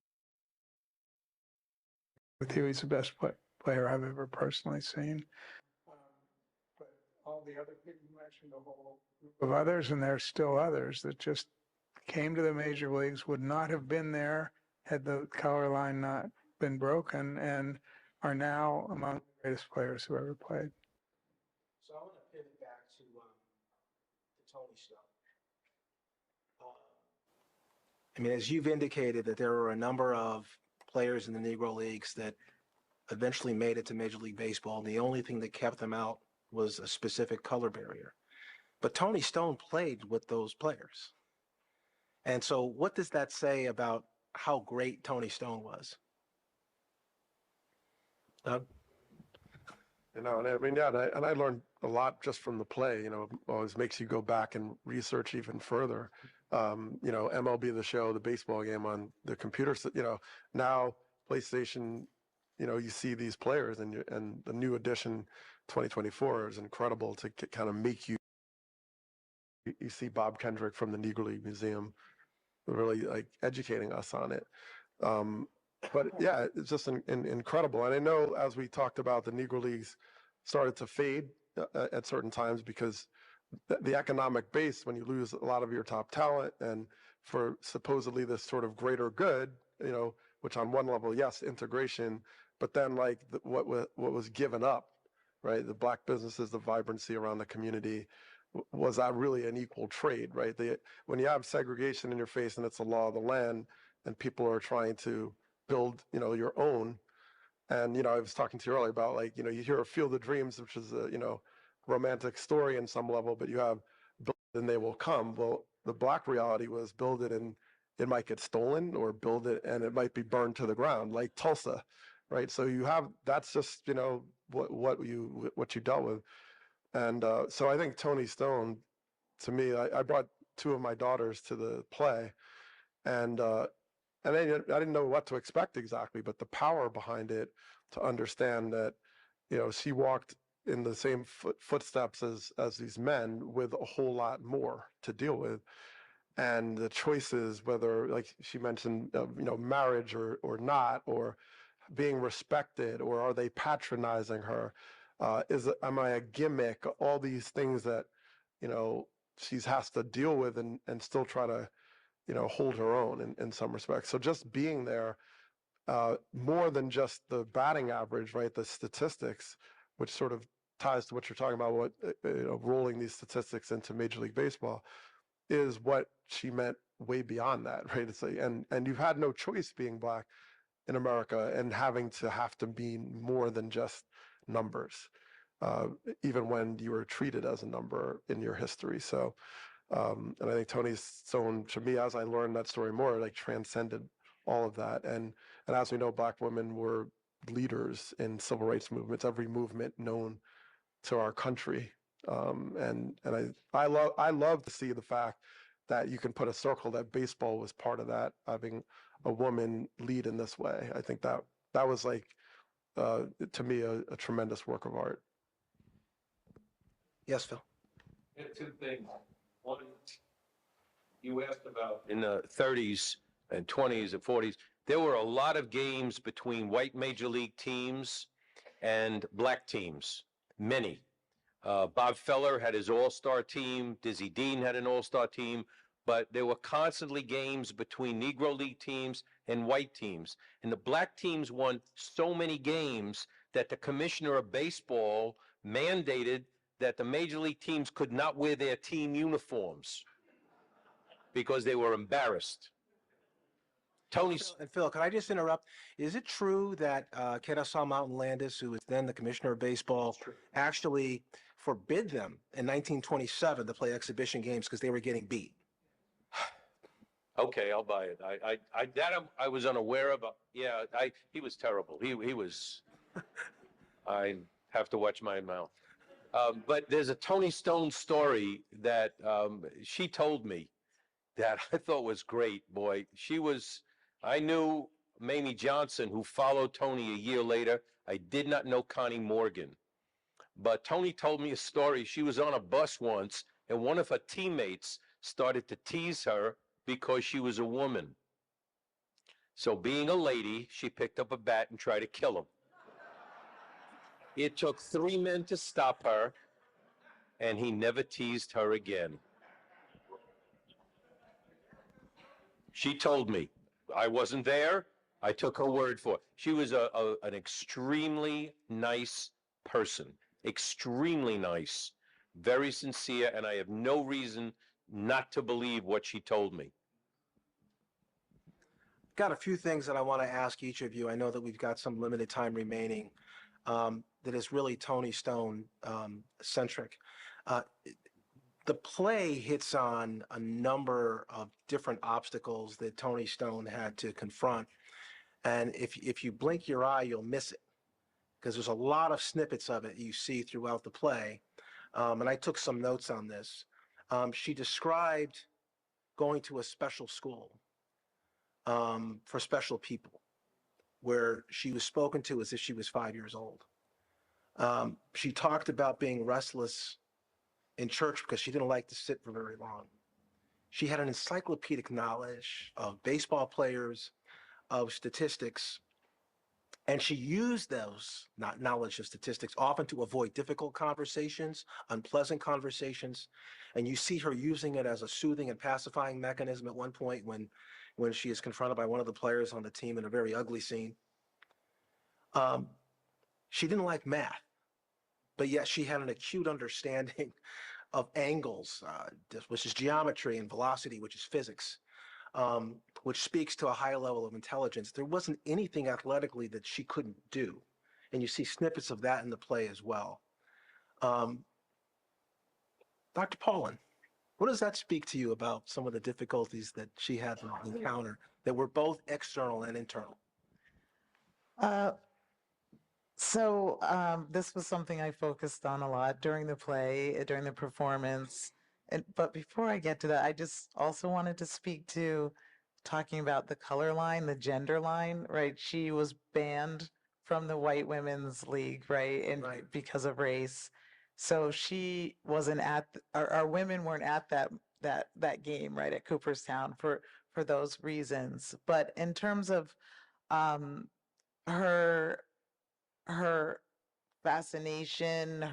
with you. He's the best player I've ever personally seen. But all the other people you mentioned, a whole group of others, and there's still others that just came to the major leagues, would not have been there had the color line not been broken, and are now among the greatest players who ever played. So I want to pivot back to Toni Stone. I mean, as you've indicated, that there were a number of players in the Negro Leagues that eventually made it to Major League Baseball, and the only thing that kept them out was a specific color barrier. But Toni Stone played with those players. And so what does that say about how great Toni Stone was? You know, and I mean, yeah, and I learned a lot just from the play. You know, always makes you go back and research even further. You know, MLB The Show, the baseball game on the computer. You know, now PlayStation. You know, you see these players, and the new edition, 2024, is incredible to kind of make you. You see Bob Kendrick from the Negro League Museum, really like educating us on it. Um, but yeah, it's just incredible. And I know, as we talked about, the Negro Leagues started to fade at certain times because the economic base, when you lose a lot of your top talent, and for supposedly this sort of greater good, you know, which on one level, yes, integration, but then like what was given up, right? The black businesses, the vibrancy around the community, was that really an equal trade, right? When you have segregation in your face and it's the law of the land, and people are trying to build, you know, your own. And, you know, I was talking to you earlier about, like, you know, you hear a Field of Dreams, which is a, you know, romantic story in some level, but you have build it and they will come. Well, the black reality was build it and it might get stolen, or build it and it might be burned to the ground, like Tulsa, right? So you have, that's just, you know, what you dealt with. And so I think Toni Stone, to me, I brought two of my daughters to the play, and I didn't know what to expect exactly, but the power behind it, to understand that, you know, she walked in the same footsteps as these men with a whole lot more to deal with. And the choices, whether, like she mentioned, you know, marriage or not, or being respected, or are they patronizing her? Am I a gimmick? All these things that, you know, she has to deal with, and still try to, you know, hold her own in some respects. So just being there, more than just the batting average, right? The statistics, which sort of ties to what you're talking about, what, you know, rolling these statistics into Major League Baseball, is what she meant way beyond that, right? It's like, and you've had no choice being black in America, and have to be more than just numbers, uh, even when you were treated as a number in your history. So, and I think Toni Stone, to me, as I learned that story more, like transcended all of that. And as we know, black women were leaders in civil rights movements, every movement known to our country. And I love to see the fact that you can put a circle, that baseball was part of that, having a woman lead in this way. I think that was like, to me, a tremendous work of art. Yes, Phil. Yeah, two things. One, you asked about in the 30s and 20s and 40s, there were a lot of games between white major league teams and black teams, many. Bob Feller had his all-star team, Dizzy Dean had an all-star team, but there were constantly games between Negro League teams and white teams. And the black teams won so many games that the commissioner of baseball mandated that the major league teams could not wear their team uniforms because they were embarrassed. Tony's. And Phil, can I just interrupt? Is it true that Kennesaw Mountain Landis, who was then the commissioner of baseball, actually forbid them in 1927 to play exhibition games because they were getting beat? Okay, I'll buy it. I was unaware of. Yeah, he was terrible. He was. I have to watch my mouth. But there's a Toni Stone story that she told me that I thought was great. Boy, I knew Mamie Johnson, who followed Toni a year later. I did not know Connie Morgan. But Toni told me a story. She was on a bus once, and one of her teammates started to tease her because she was a woman. So being a lady, she picked up a bat and tried to kill him. It took 3 men to stop her, and he never teased her again. She told me. I wasn't there. I took her word for it. She was an extremely nice person. Extremely nice. Very sincere, and I have no reason not to believe what she told me. Got a few things that I want to ask each of you. I know that we've got some limited time remaining, that is really Toni Stone centric. The play hits on a number of different obstacles that Toni Stone had to confront. And if you blink your eye, you'll miss it, because there's a lot of snippets of it you see throughout the play. And I took some notes on this. She described going to a special school for special people, where she was spoken to as if she was 5 years old. She talked about being restless in church because she didn't like to sit for very long. She had an encyclopedic knowledge of baseball players, of statistics, and she used those not knowledge of statistics often to avoid difficult conversations, unpleasant conversations. And you see her using it as a soothing and pacifying mechanism at one point when she is confronted by one of the players on the team in a very ugly scene. She didn't like math, but yet she had an acute understanding of angles, which is geometry, and velocity, which is physics, which speaks to a high level of intelligence. There wasn't anything athletically that she couldn't do. And you see snippets of that in the play as well. Dr. Paulin, what does that speak to you about some of the difficulties that she had to encounter that were both external and internal? This was something I focused on a lot during the play, during the performance. But before I get to that, I just also wanted to speak to talking about the color line, the gender line, right? She was banned from the White Women's League, right? And Right. because of race. So she wasn't our women weren't at that game, right, at Cooperstown for those reasons. But in terms of um her her fascination,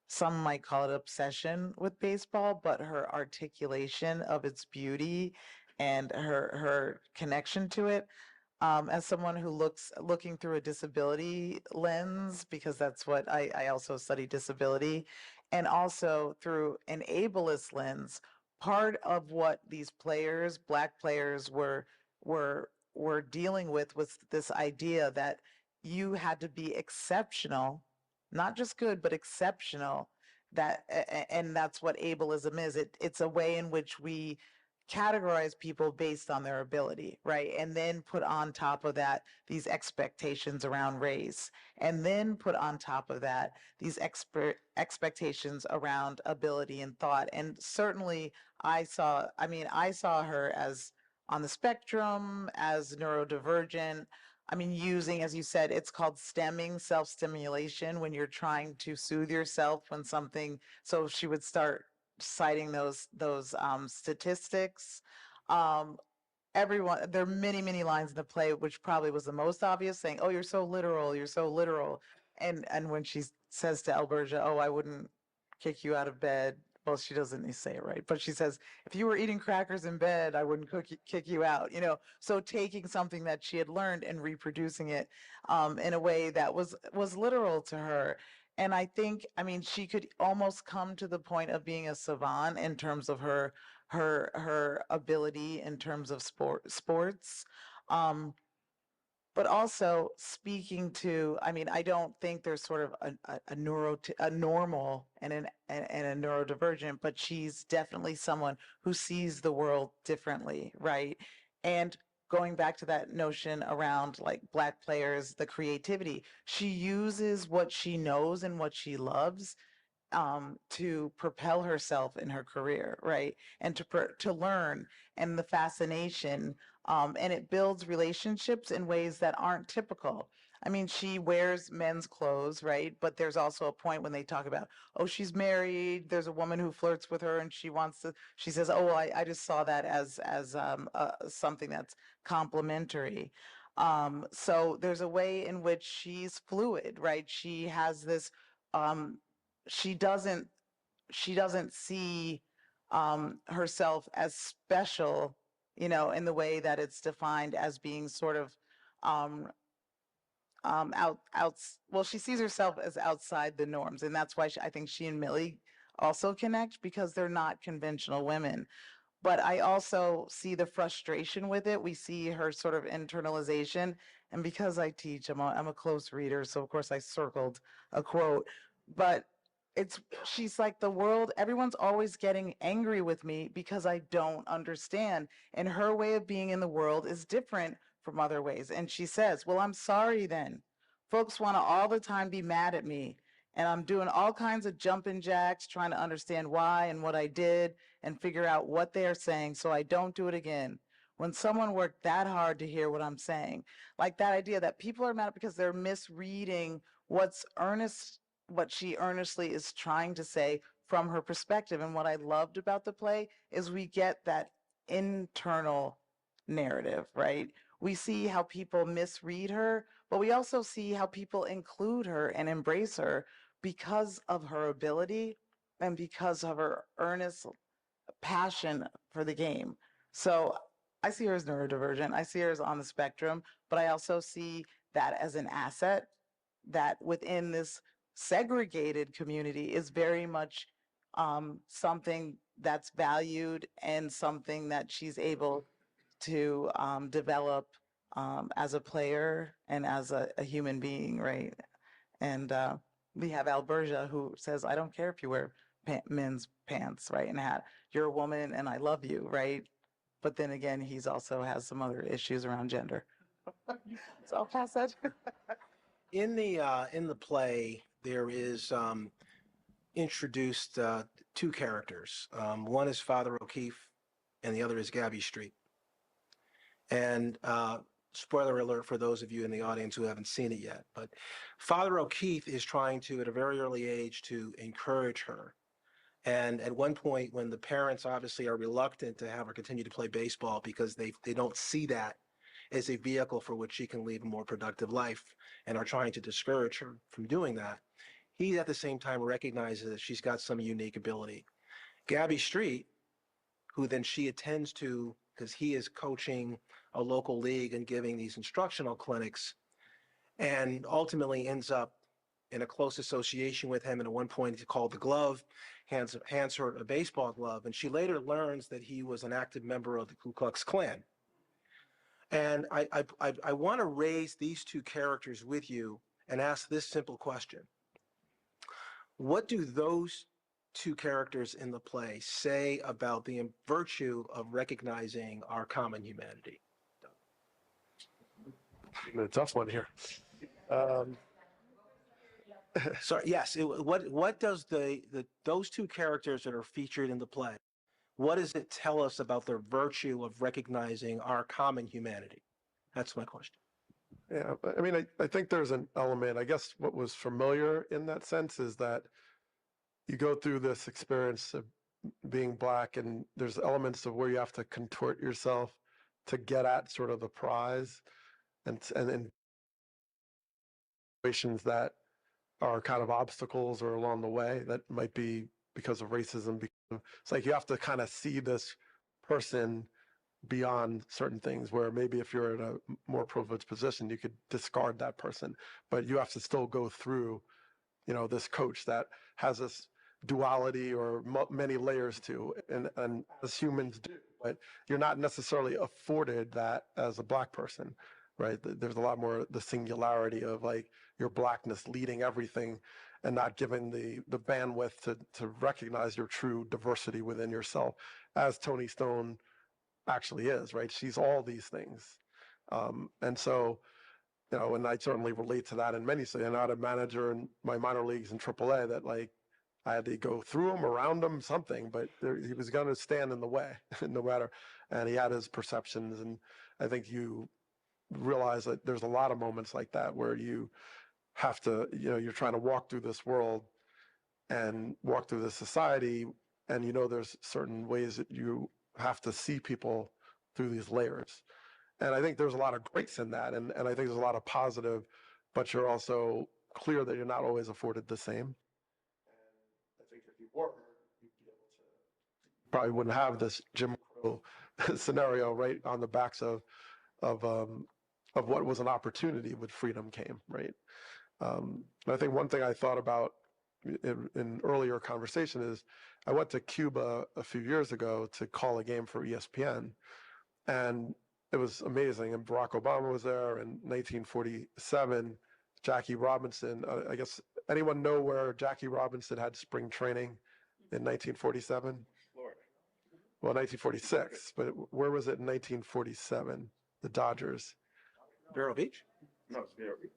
some might call it obsession with baseball, but her articulation of its beauty and her connection to it. As someone who looking through a disability lens, because that's what I also study disability, and also through an ableist lens, part of what these players, Black players, were dealing with was this idea that you had to be exceptional, not just good, but exceptional. And that's what ableism is. It's a way in which we categorize people based on their ability, right? And then put on top of that these expectations around race, and then put on top of that these expectations around ability and thought. And certainly I saw her as on the spectrum, as neurodivergent. I mean, using, as you said, it's called stemming, self-stimulation, when you're trying to soothe yourself when something, so she would start citing those statistics. Um, there are many lines in the play, which probably was the most obvious, saying, "Oh, you're so literal, you're so literal," and when she says to Alberta, "Oh, I wouldn't kick you out of bed." Well, she doesn't say it right, but she says, "If you were eating crackers in bed, I wouldn't kick you out." So taking something that she had learned and reproducing it in a way that was literal to her. And I think, I mean, she could almost come to the point of being a savant in terms of her ability in terms of sports. Um, but also speaking to, I mean, I don't think there's sort of a normal and a neurodivergent, but she's definitely someone who sees the world differently, right? And going back to that notion around like Black players, the creativity, she uses what she knows and what she loves to propel herself in her career, right? And to learn, and the fascination, and it builds relationships in ways that aren't typical. I mean, she wears men's clothes, right? But there's also a point when they talk about, oh, she's married. There's a woman who flirts with her, and she says, oh, well, I just saw that as something that's complimentary. So there's a way in which she's fluid, right? She has this um, she doesn't see herself as special, in the way that it's defined as being sort of um, well, she sees herself as outside the norms, and that's why I think she and Millie also connect, because they're not conventional women. But I also see the frustration with it. We see her sort of internalization. And because I teach, I'm a close reader, so of course I circled a quote. But she's like, the world, everyone's always getting angry with me because I don't understand. And her way of being in the world is different from other ways. And she says, well, I'm sorry then. Folks want to all the time be mad at me. And I'm doing all kinds of jumping jacks, trying to understand why and what I did and figure out what they are saying so I don't do it again. When someone worked that hard to hear what I'm saying, like that idea that people are mad because they're misreading what she earnestly is trying to say from her perspective. And what I loved about the play is we get that internal narrative, right? We see how people misread her, but we also see how people include her and embrace her because of her ability and because of her earnest passion for the game. So I see her as neurodivergent. I see her as on the spectrum, but I also see that as an asset that within this segregated community is very much something that's valued and something that she's able to develop as a player and as a human being, right? And we have Alberta who says, I don't care if you wear men's pants, right? And hat. You're a woman and I love you, right? But then again, he's also has some other issues around gender. So I'll pass that. In the play, there is introduced two characters. One is Father O'Keefe, and the other is Gabby Street. And spoiler alert for those of you in the audience who haven't seen it yet, but Father O'Keefe is trying to, at a very early age, to encourage her. And at one point, when the parents obviously are reluctant to have her continue to play baseball because they don't see that as a vehicle for which she can lead a more productive life and are trying to discourage her from doing that, he at the same time recognizes that she's got some unique ability. Gabby Street, who then she attends to because he is coaching a local league and giving these instructional clinics, and ultimately ends up in a close association with him. And at one point, he called the glove, hands her a baseball glove, and she later learns that he was an active member of the Ku Klux Klan. And I want to raise these two characters with you and ask this simple question. What do those two characters in the play say about the virtue of recognizing our common humanity? A tough one here. Sorry, yes. What does those two characters that are featured in the play, what does it tell us about the virtue of recognizing our common humanity? That's my question. Yeah, I mean, I think there's an element. I guess what was familiar in that sense is that you go through this experience of being Black, and there's elements of where you have to contort yourself to get at sort of the prize, and in situations that are kind of obstacles or along the way that might be because of racism. It's like you have to kind of see this person beyond certain things, where maybe if you're in a more privileged position, you could discard that person, but you have to still go through, this coach that has this duality or many layers to, and as humans do, but you're not necessarily afforded that as a Black person, right? There's a lot more the singularity of like your Blackness leading everything and not given the bandwidth to recognize your true diversity within yourself, as Toni Stone actually is, right? She's all these things. And so, and I certainly relate to that in many ways. And I had a manager in my minor leagues in AAA that like, I had to go through him, around him, something, but he was going to stand in the way no matter. And he had his perceptions. And I think you realize that there's a lot of moments like that where you have to, you're trying to walk through this world and walk through this society. And, there's certain ways that you have to see people through these layers. And I think there's a lot of grace in that. And I think there's a lot of positive, but you're also clear that you're not always afforded the same. And I think if you were, you'd be able to, probably wouldn't have this Jim Crow scenario right on the backs of what was an opportunity when freedom came, right? And I think one thing I thought about in earlier conversation is I went to Cuba a few years ago to call a game for ESPN, and it was amazing. And Barack Obama was there in 1947. Jackie Robinson, I guess, anyone know where Jackie Robinson had spring training in 1947? Florida. Well, 1946, but where was it in 1947? The Dodgers. Vero Beach? No, it's Vero Beach.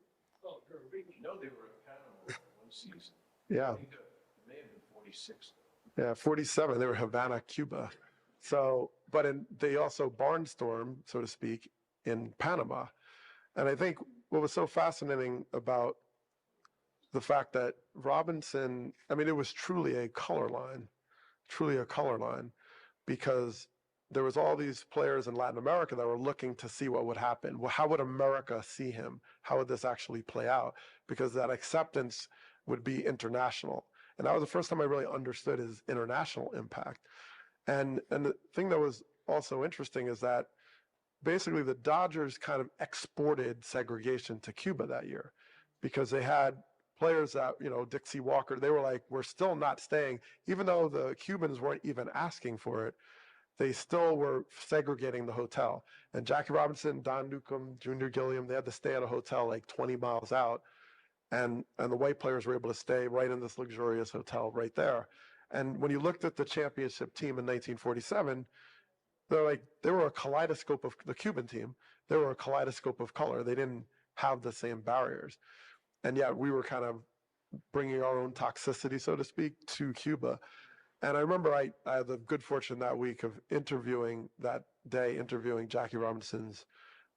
Well, you know they were in Panama one season. Yeah. I think it may have been 46. Yeah, 47, they were Havana, Cuba. So, but they also barnstormed, so to speak, in Panama. And I think what was so fascinating about the fact that Robinson, I mean, it was truly a color line, because there was all these players in Latin America that were looking to see what would happen. Well, how would America see him? How would this actually play out? Because that acceptance would be international. And that was the first time I really understood his international impact. And the thing that was also interesting is that basically the Dodgers kind of exported segregation to Cuba that year, because they had players that, Dixie Walker, they were like, we're still not staying, even though the Cubans weren't even asking for it. They still were segregating the hotel. And Jackie Robinson, Don Newcomb, Junior Gilliam, they had to stay at a hotel like 20 miles out. And the white players were able to stay right in this luxurious hotel right there. And when you looked at the championship team in 1947, they were a kaleidoscope of the Cuban team. They were a kaleidoscope of color. They didn't have the same barriers. And yet we were kind of bringing our own toxicity, so to speak, to Cuba. And I remember I had the good fortune that week of interviewing Jackie Robinson's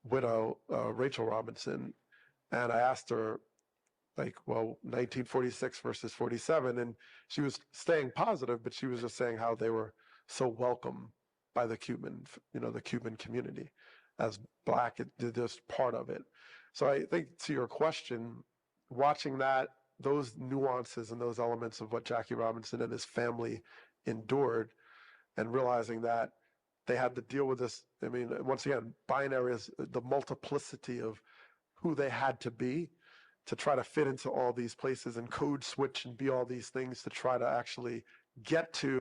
widow, Rachel Robinson. And I asked her, 1946 versus 47. And she was staying positive, but she was just saying how they were so welcome by the Cuban community as Black, they're just part of it. So I think, to your question, watching those nuances and those elements of what Jackie Robinson and his family endured, and realizing that they had to deal with this. I mean, once again, binary is the multiplicity of who they had to be to try to fit into all these places and code switch and be all these things to try to actually get to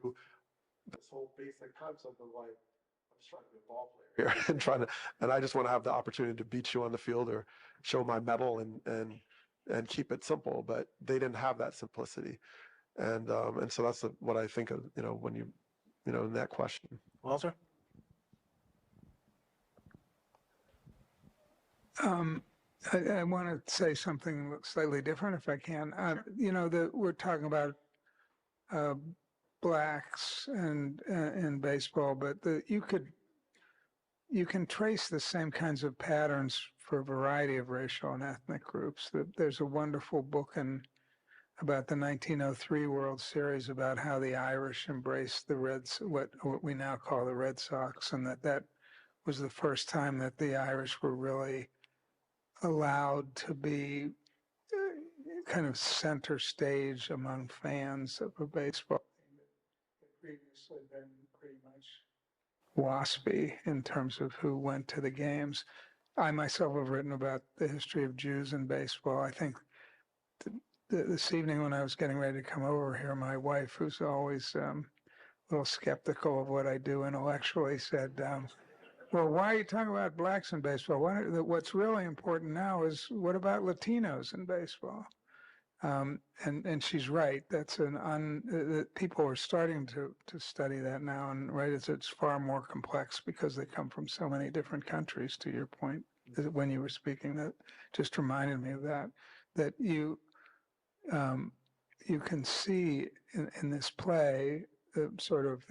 this whole basic concept of like, I'm just trying to be a ball player here and I just want to have the opportunity to beat you on the field or show my medal and keep it simple. But they didn't have that simplicity. And so that's what I think of, when in that question. Walter? I want to say something slightly different, if I can. We're talking about blacks and in baseball, but you can trace the same kinds of patterns for a variety of racial and ethnic groups. There's a wonderful book about the 1903 World Series about how the Irish embraced the Reds, what we now call the Red Sox, and that was the first time that the Irish were really allowed to be kind of center stage among fans of a baseball team that had previously been pretty much waspy in terms of who went to the games. I myself have written about the history of Jews in baseball. I think this evening when I was getting ready to come over here, my wife, who's always a little skeptical of what I do intellectually, said, well, why are you talking about blacks in baseball? What's really important now is, what about Latinos in baseball? And she's right. That's people are starting to study that now, and right, it's far more complex because they come from so many different countries. To your point, when you were speaking, that just reminded me of that you can see in this play sort of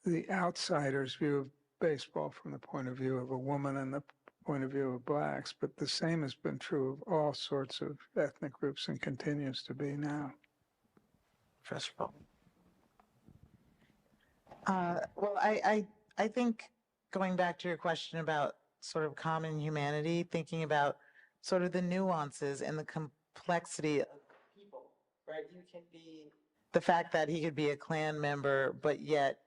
the outsider's view of baseball from the point of view of a woman and the point of view of blacks, but the same has been true of all sorts of ethnic groups and continues to be now. Professor Paul? Well, I think, going back to your question about sort of common humanity, thinking about sort of the nuances and the complexity of people, right? You can be the fact that he could be a Klan member, but yet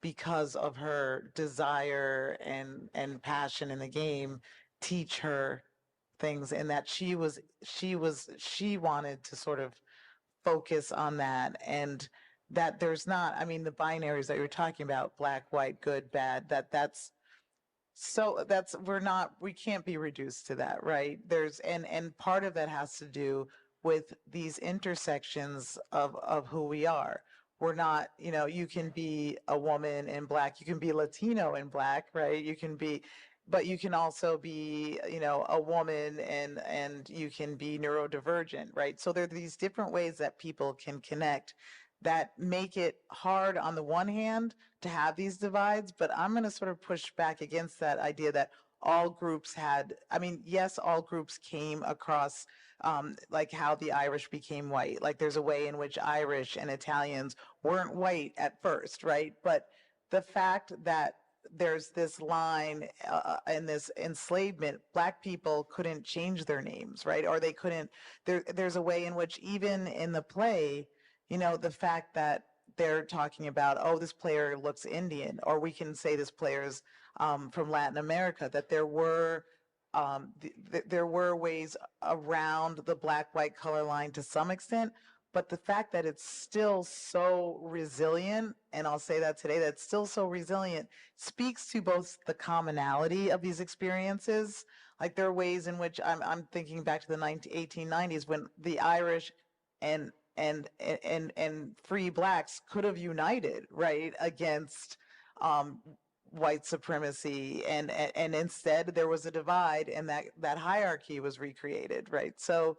because of her desire and passion in the game, teach her things, and that she wanted to sort of focus on that, and that there's not, I mean, the binaries that you're talking about, black, white, good, bad, we can't be reduced to that, right? And part of that has to do with these intersections of who we are. We're not, you can be a woman in black, you can be Latino in black, right? You can be, but you can also be, you know, a woman and you can be neurodivergent, right? So there are these different ways that people can connect that make it hard on the one hand to have these divides, but I'm going to sort of push back against that idea that all groups had, I mean, yes, all groups came across like how the Irish became white. Like there's a way in which Irish and Italians weren't white at first, right? But the fact that there's this line in this enslavement, black people couldn't change their names, right? Or they couldn't, there's a way in which even in the play, you know, the fact that they're talking about, oh, this player looks Indian, or we can say this player's from Latin America, that there were ways around the black-white color line to some extent, but the fact that it's still so resilient, and I'll say that today, that's still so resilient, speaks to both the commonality of these experiences. Like there are ways in which I'm thinking back to the 1890s when the Irish and free blacks could have united, right, against white supremacy, and instead there was a divide, and that hierarchy was recreated, right? So,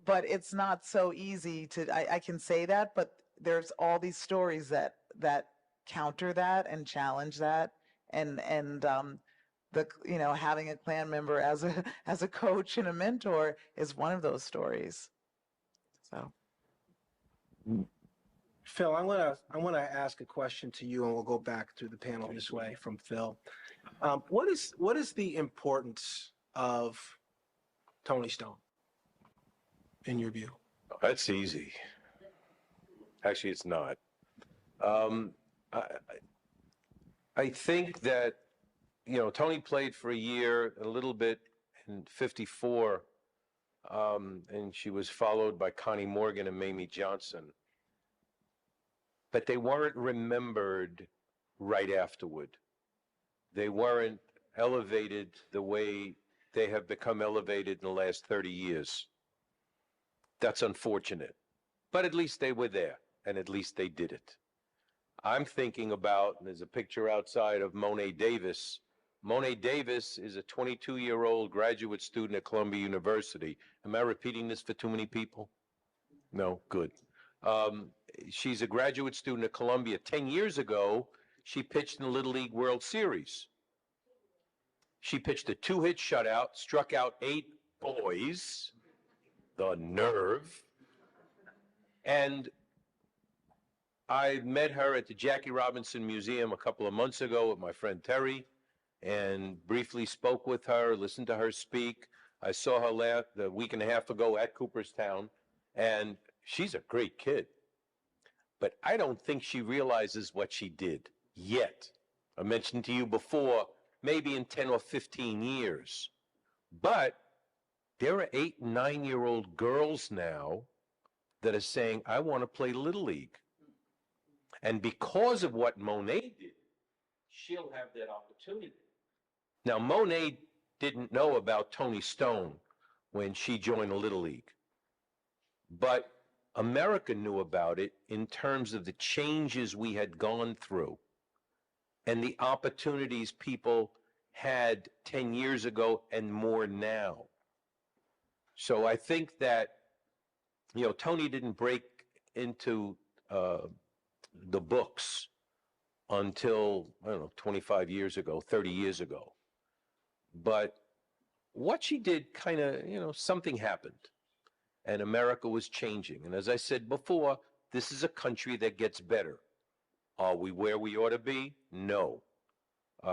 but it's not so easy to, I can say that, but there's all these stories that counter that and challenge that, and the, you know, having a clan member as a coach and a mentor is one of those stories. So. Phil, I want to ask a question to you, and we'll go back through the panel this way from Phil. What is the importance of Toni Stone in your view? That's easy. Actually, it's not. I think that, you know, Toni played for a year, a little bit in '54, and she was followed by Connie Morgan and Mamie Johnson. But they weren't remembered right afterward. They weren't elevated the way they have become elevated in the last 30 years. That's unfortunate. But at least they were there, and at least they did it. I'm thinking about, and there's a picture outside of Monet Davis. Monet Davis is a 22-year-old graduate student at Columbia University. Am I repeating this for too many people? No, good. She's a graduate student at Columbia. 10 years ago, she pitched in the Little League World Series. She pitched a 2-hit shutout, struck out 8 boys, the nerve. And I met her at the Jackie Robinson Museum a couple of months ago with my friend Terry, and briefly spoke with her, listened to her speak. I saw her a week and a half ago at Cooperstown, and she's a great kid. But I don't think she realizes what she did yet. I mentioned to you before, maybe in 10 or 15 years. But there are 8 and 9-year-old girls now that are saying, I want to play Little League. And because of what Monet did, she'll have that opportunity. Now, Monet didn't know about Toni Stone when she joined the Little League. But America knew about it in terms of the changes we had gone through and the opportunities people had 10 years ago and more now. So I think that, you know, Toni didn't break into the books until, I don't know, 25 years ago, 30 years ago. But what she did kind of, you know, something happened. And America was changing. And as I said before, this is a country that gets better. Are we where we ought to be? No.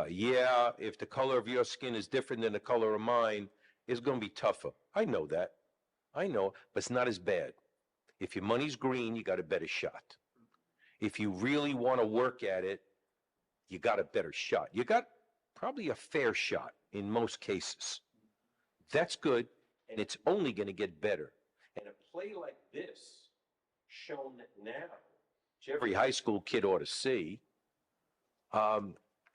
Yeah, if the color of your skin is different than the color of mine, it's going to be tougher. I know that. I know, but it's not as bad. If your money's green, you got a better shot. If you really want to work at it, you got a better shot. You got probably a fair shot in most cases. That's good, and it's only going to get better. And a play like this, shown now, which every high school kid ought to see, it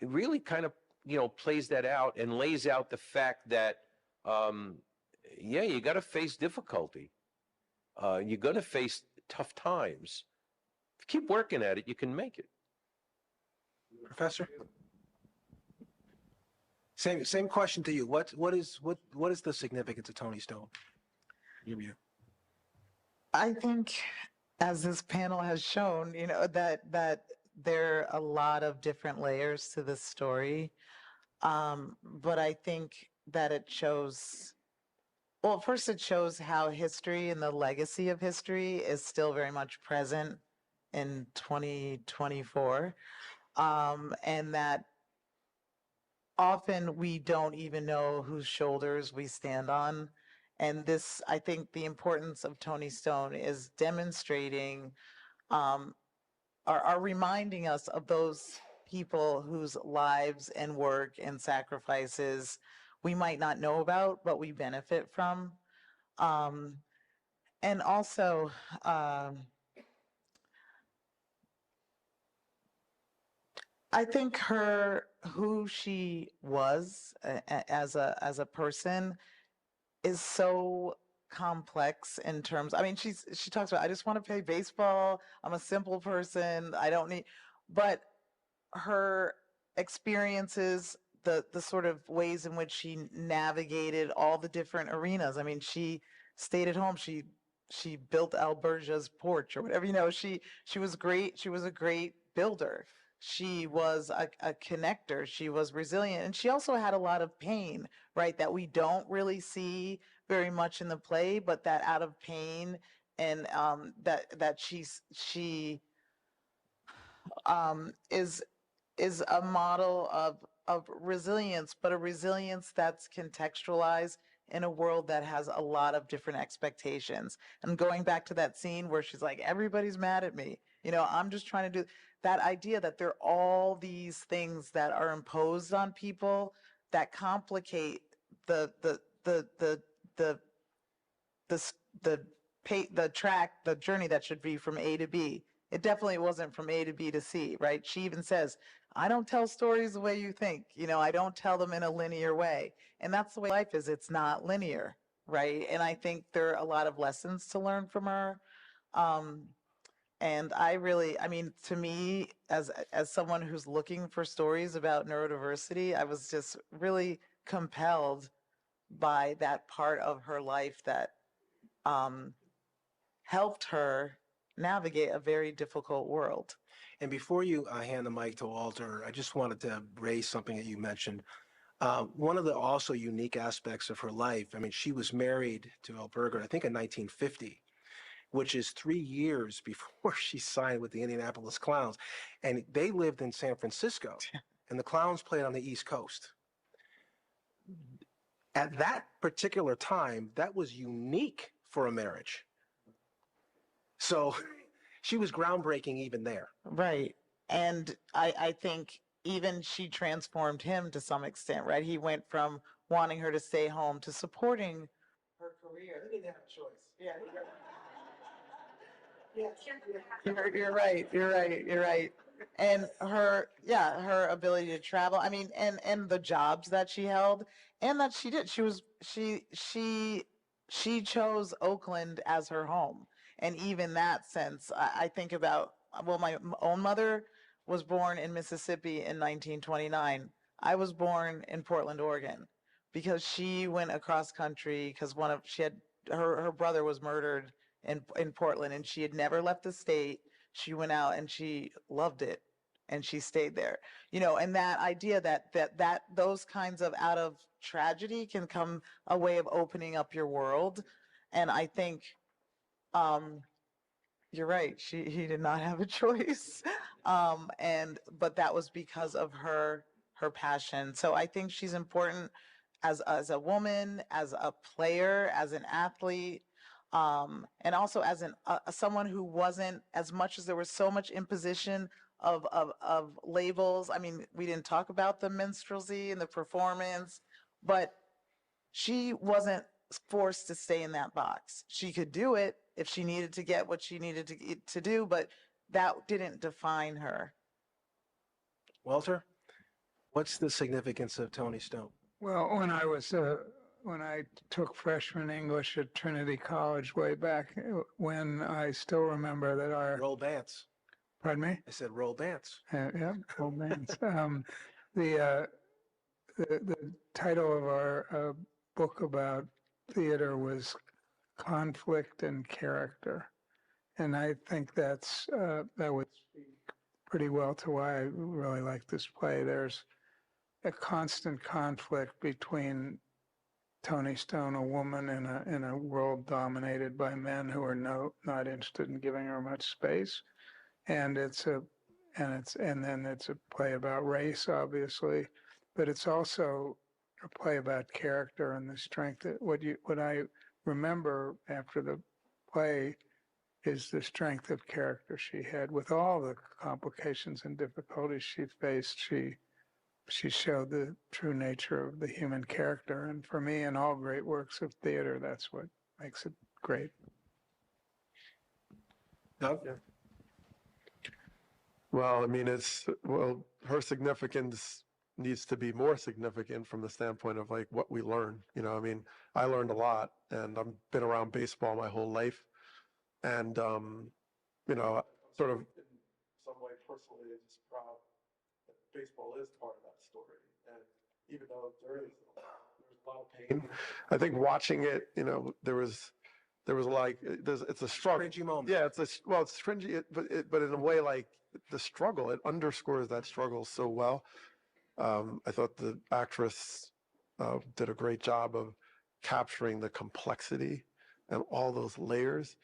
really kind of, you know, plays that out and lays out the fact that, yeah, you got to face difficulty. You're going to face tough times. If you keep working at it, you can make it. Professor? Same question to you. What is the significance of Toni Stone? Your view. I think, as this panel has shown, that there are a lot of different layers to this story. But I think that it shows, well, first it shows how history and the legacy of history is still very much present in 2024. And that often we don't even know whose shoulders we stand on. And this, I think the importance of Toni Stone is demonstrating, are reminding us of those people whose lives and work and sacrifices we might not know about, but we benefit from. And also, I think who she was as a person is so complex in terms. I mean, she talks about, I just want to play baseball. I'm a simple person. I don't need, but her experiences, the sort of ways in which she navigated all the different arenas. I mean, she stayed at home. She built Alberta's porch or whatever. She was great. She was a great builder. She was a connector. She was resilient, and she also had a lot of pain, right? That we don't really see very much in the play, but that out of pain and that she is a model of resilience, but a resilience that's contextualized in a world that has a lot of different expectations. And going back to that scene where she's like, everybody's mad at me. I'm just trying to do that idea that there are all these things that are imposed on people that complicate the the track, the journey that should be from A to B. It definitely wasn't from A to B to C, right? She even says, I don't tell stories the way you think. I don't tell them in a linear way. And that's the way life is. It's not linear, right? And I think there are a lot of lessons to learn from her. And I mean, to me, as someone who's looking for stories about neurodiversity, I was just really compelled by that part of her life that helped her navigate a very difficult world. And before you hand the mic to Walter, I just wanted to raise something that you mentioned. One of the also unique aspects of her life, I mean, she was married to Alberta, I think in 1950, which is 3 years before she signed with the Indianapolis Clowns. And they lived in San Francisco, and the Clowns played on the East Coast. At that particular time, that was unique for a marriage. So she was groundbreaking even there. Right. And I think even she transformed him to some extent, right? He went from wanting her to stay home to supporting her career. He didn't have a choice. Yeah. You're right. You're right. You're right. And her ability to travel. I mean, and the jobs that she held and that she did. She chose Oakland as her home. And even that sense, I think about, well, my own mother was born in Mississippi in 1929. I was born in Portland, Oregon, because she went across country because her brother was murdered in Portland, and she had never left the state. She went out and she loved it, and she stayed there. And that idea that those kinds of out of tragedy can come a way of opening up your world. And I think you're right. He did not have a choice. But that was because of her passion. So I think she's important as a woman, as a player, as an athlete, and also as someone who wasn't, as much as there was so much imposition of labels. I mean, we didn't talk about the minstrelsy and the performance, but she wasn't forced to stay in that box. She could do it if she needed to get what she needed to do, but that didn't define her. Walter, what's the significance of Toni Stone? Well, when I took freshman English at Trinity College way back when, I still remember that Roll Bance. Pardon me? I said roll Bance. Yeah, old man. The the title of our book about theater was Conflict and Character. And I think that would speak pretty well to why I really like this play. There's a constant conflict between Toni Stone, a woman in a world dominated by men who are not interested in giving her much space, and then it's a play about race, obviously, but it's also a play about character and the strength that what I remember after the play is the strength of character she had with all the complications and difficulties she faced. She showed the true nature of the human character. And for me, in all great works of theater, that's what makes it great. Doug? Yeah. Well, I mean, her significance needs to be more significant from the standpoint of like what we learn. You know, I mean, I learned a lot, and I've been around baseball my whole life. And, you know, sort of in some way personally just proud that baseball is part of that story. And even though there's a lot of pain, I think watching it, you know, it's a struggle. Cringy moment. Yeah, it's cringy, but in a way, like the struggle, it underscores that struggle so well. I thought the actress did a great job of capturing the complexity and all those layers.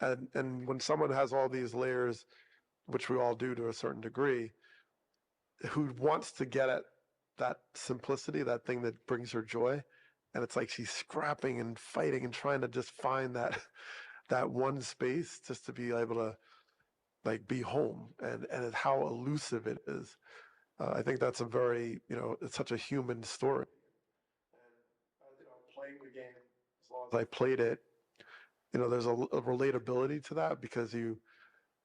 And when someone has all these layers, which we all do to a certain degree, who wants to get at that simplicity, that thing that brings her joy, and it's like she's scrapping and fighting and trying to just find that one space just to be able to like be home, and how elusive it is. I think that's a very, you know, it's such a human story. And you know, playing the game as long as I played it, you know, there's a relatability to that because you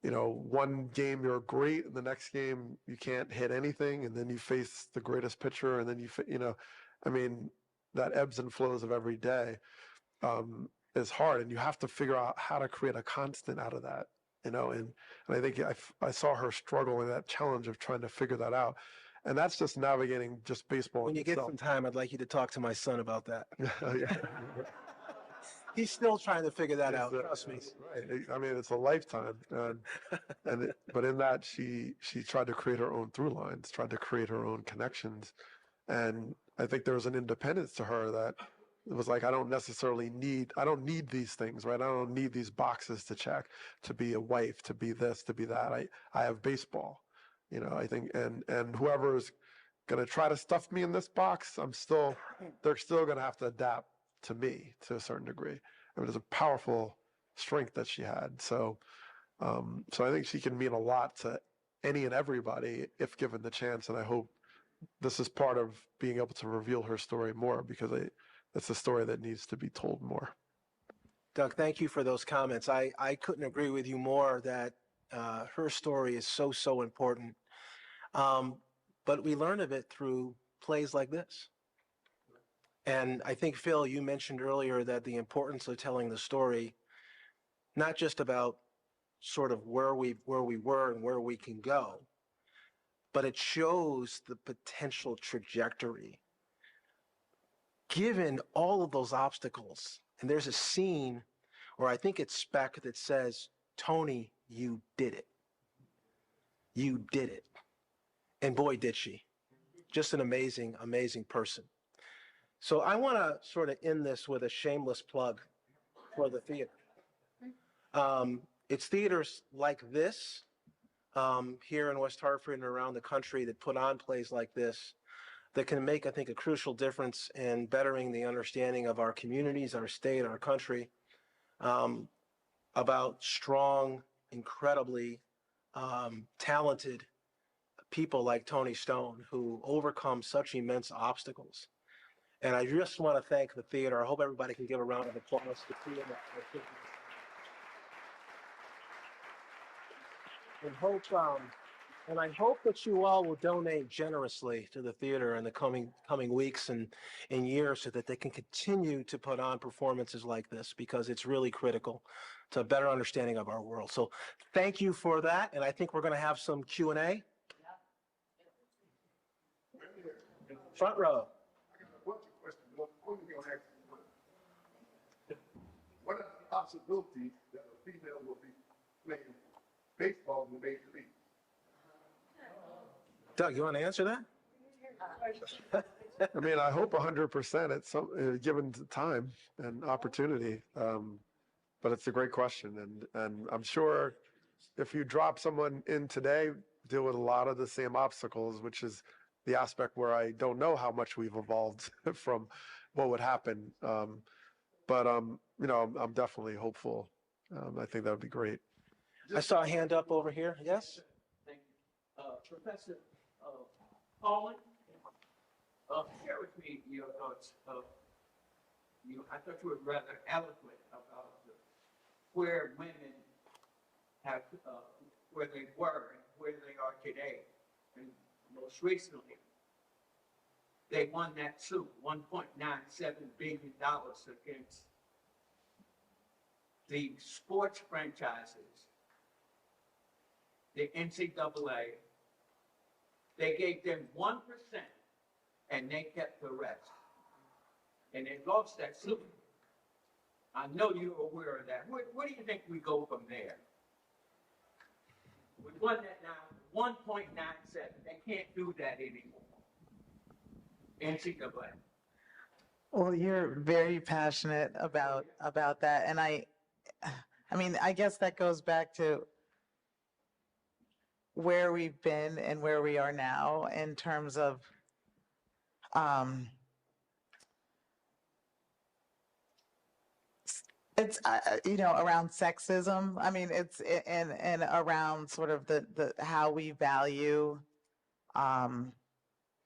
know, one game you're great, and the next game you can't hit anything, and then you face the greatest pitcher, and then you know, I mean, that ebbs and flows of every day is hard, and you have to figure out how to create a constant out of that, you know, and I think I saw her struggle in that challenge of trying to figure that out, and that's just navigating just baseball. When you get some time, I'd like you to talk to my son about that. Yeah. He's still trying to figure that out, trust me. Right. I mean, it's a lifetime. But in that, she tried to create her own through lines, tried to create her own connections. And I think there was an independence to her that it was like, I don't need these things, right? I don't need these boxes to check, to be a wife, to be this, to be that. I have baseball, you know, I think, and whoever's going to try to stuff me in this box, they're still going to have to adapt to me to a certain degree. I mean, it's a powerful strength that she had. So I think she can mean a lot to any and everybody if given the chance. And I hope this is part of being able to reveal her story more, because it's a story that needs to be told more. Doug, thank you for those comments. I couldn't agree with you more that her story is so important. But we learn of it through plays like this. And I think, Phil, you mentioned earlier that the importance of telling the story, not just about sort of where we were and where we can go, but it shows the potential trajectory. Given all of those obstacles, and there's a scene where I think it's Speck that says, "Toni, you did it. You did it." And boy, did she. Just an amazing, amazing person. So I want to sort of end this with a shameless plug for the theater. It's theaters like this here in West Hartford and around the country that put on plays like this that can make, I think, a crucial difference in bettering the understanding of our communities, our state, our country, about strong, incredibly talented people like Toni Stone who overcome such immense obstacles. And I just want to thank the theater. I hope everybody can give a round of applause to the theater. And I hope that you all will donate generously to the theater in the coming weeks and years so that they can continue to put on performances like this, because it's really critical to a better understanding of our world. So thank you for that. And I think we're going to have some Q&A. Front row. I got a bunch of questions, but I'm only gonna ask you one. What are the possibilities that a female will be playing baseball in the major league? Doug, you want to answer that? I mean, I hope 100% at some given time and opportunity. But it's a great question, and I'm sure if you drop someone in today, deal with a lot of the same obstacles, which is the aspect where I don't know how much we've evolved from what would happen. But you know, I'm definitely hopeful. I think that would be great. I saw a hand up over here. Yes? Thank you. Professor Pauling, share with me your thoughts of, I thought you were rather eloquent about where women have, where they were and where they are today. And most recently, they won that suit, $1.97 billion against the sports franchises, the NCAA. They gave them 1% and they kept the rest. And they lost that suit. I know you're aware of that. Where do you think we go from there? We won that now, 1.97. They can't do that anymore. NCAA. Well, you're very passionate about that, and I mean, I guess that goes back to where we've been and where we are now in terms of it's you know, around sexism. I mean, it's and around sort of the how we value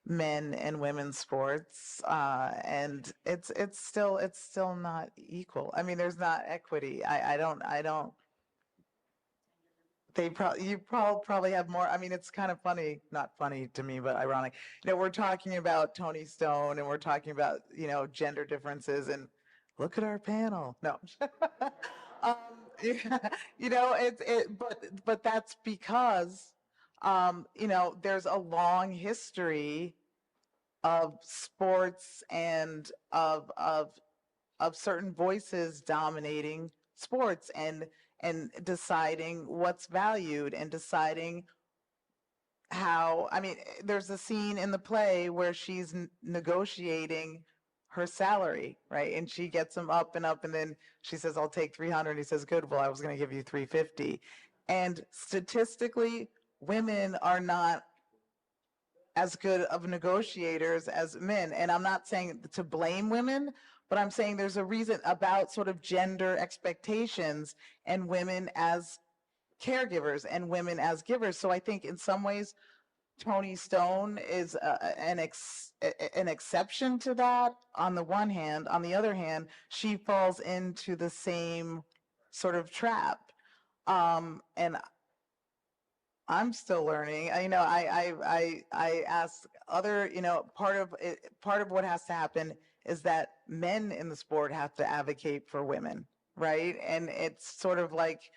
men and women's sports, and it's still not equal. I mean, there's not equity. I don't. You probably have more. I mean, it's kind of funny, not funny to me, but ironic. You know, we're talking about Toni Stone and we're talking about, you know, gender differences, and look at our panel. No, you know, but that's because, you know, there's a long history of sports and of certain voices dominating sports and deciding what's valued and deciding how. I mean, there's a scene in the play where she's negotiating her salary, right? And she gets him up and up, and then she says, "I'll take 300." And he says, "Good. Well, I was going to give you 350." And statistically, women are not as good of negotiators as men. And I'm not saying to blame women, but I'm saying there's a reason about sort of gender expectations and women as caregivers and women as givers. So I think in some ways, Toni Stone is an exception to that on the one hand. On the other hand, she falls into the same sort of trap. And I'm still learning. You know, I ask other, you know, part of what has to happen is that men in the sport have to advocate for women, right? And it's sort of like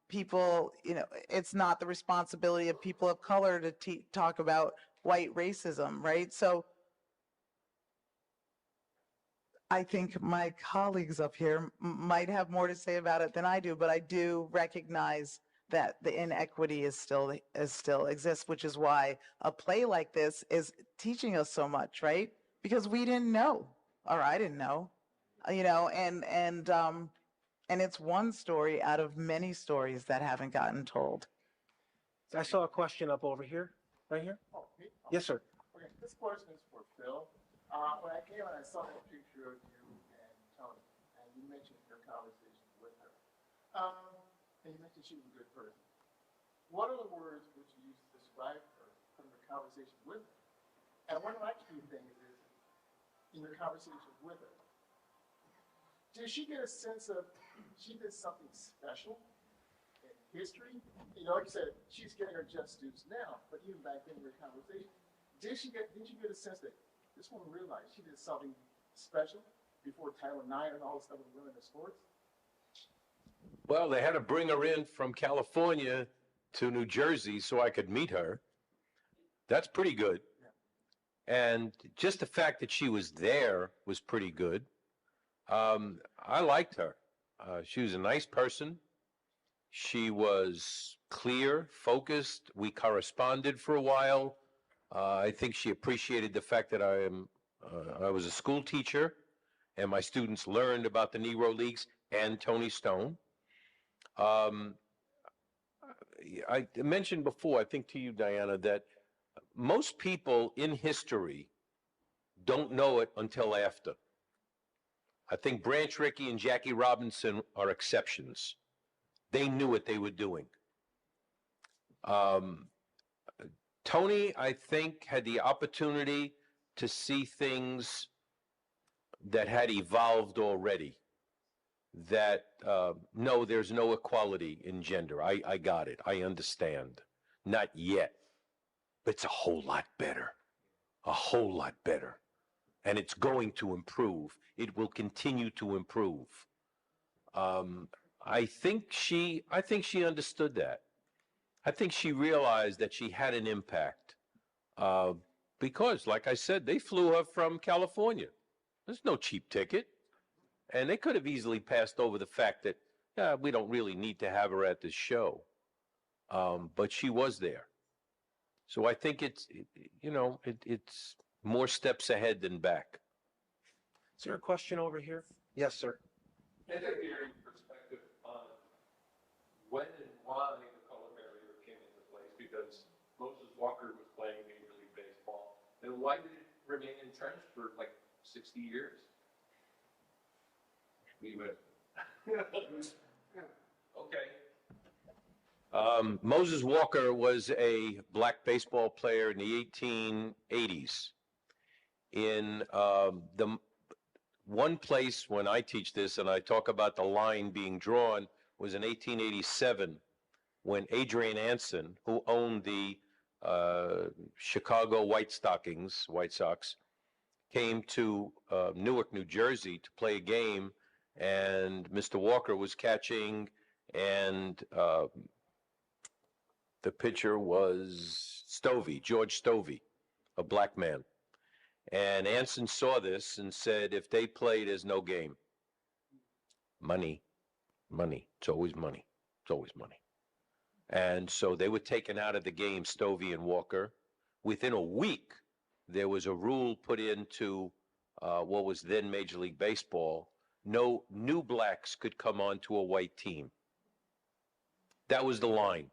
people, you know, it's not the responsibility of people of color to talk about white racism, right? So I think my colleagues up here might have more to say about it than I do, but I do recognize that the inequity is still exists, which is why a play like this is teaching us so much, right? Because we didn't know, or I didn't know, you know, and it's one story out of many stories that haven't gotten told. I saw a question up over here, right here. Oh, me? Oh, Yes, sir. okay, this question is for Phil. When I came and I saw that picture of you and Toni, and you mentioned your conversation with her, and you mentioned she was a good person. What other words would you use to describe her from your conversation with her? And one of my key things is, in your conversation with her, did she get a sense of she did something special in history? You know, like you said, she's getting her just dues now, but even back then in your conversation, did you get a sense that this woman realized she did something special before Title IX and all this stuff with women in sports? Well, they had to bring her in from California to New Jersey so I could meet her. That's pretty good. And just the fact that she was there was pretty good. I liked her. She was a nice person. She was clear, focused. We corresponded for a while. I think she appreciated the fact that I was a school teacher and my students learned about the Negro Leagues and Toni Stone. I mentioned before, I think to you, Diana, that most people in history don't know it until after. I think Branch Rickey and Jackie Robinson are exceptions. They knew what they were doing. Toni, I think, had the opportunity to see things that had evolved already. That, no, there's no equality in gender. I got it. I understand. Not yet. But it's a whole lot better. A whole lot better. And it's going to improve. It will continue to improve. I think she understood that. I think she realized that she had an impact. Because, like I said, they flew her from California. There's no cheap ticket. And they could have easily passed over the fact that we don't really need to have her at this show. But she was there. So I think it's more steps ahead than back. Is there a question over here? Yes, sir. I'd like to hear your perspective on when and why the color barrier came into place, because Moses Walker was playing Major League Baseball. And why did it remain entrenched for like 60 years? Leave it. Okay. Moses Walker was a black baseball player in the 1880s. In the one place when I teach this and I talk about the line being drawn was in 1887 when Adrian Anson, who owned the Chicago White Sox, came to Newark, New Jersey to play a game, and Mr. Walker was catching, and the pitcher was George Stovey, a black man. And Anson saw this and said, if they play, there's no game. Money, money. It's always money. It's always money. And so they were taken out of the game, Stovey and Walker. Within a week, there was a rule put into what was then Major League Baseball. No new blacks could come onto a white team. That was the line.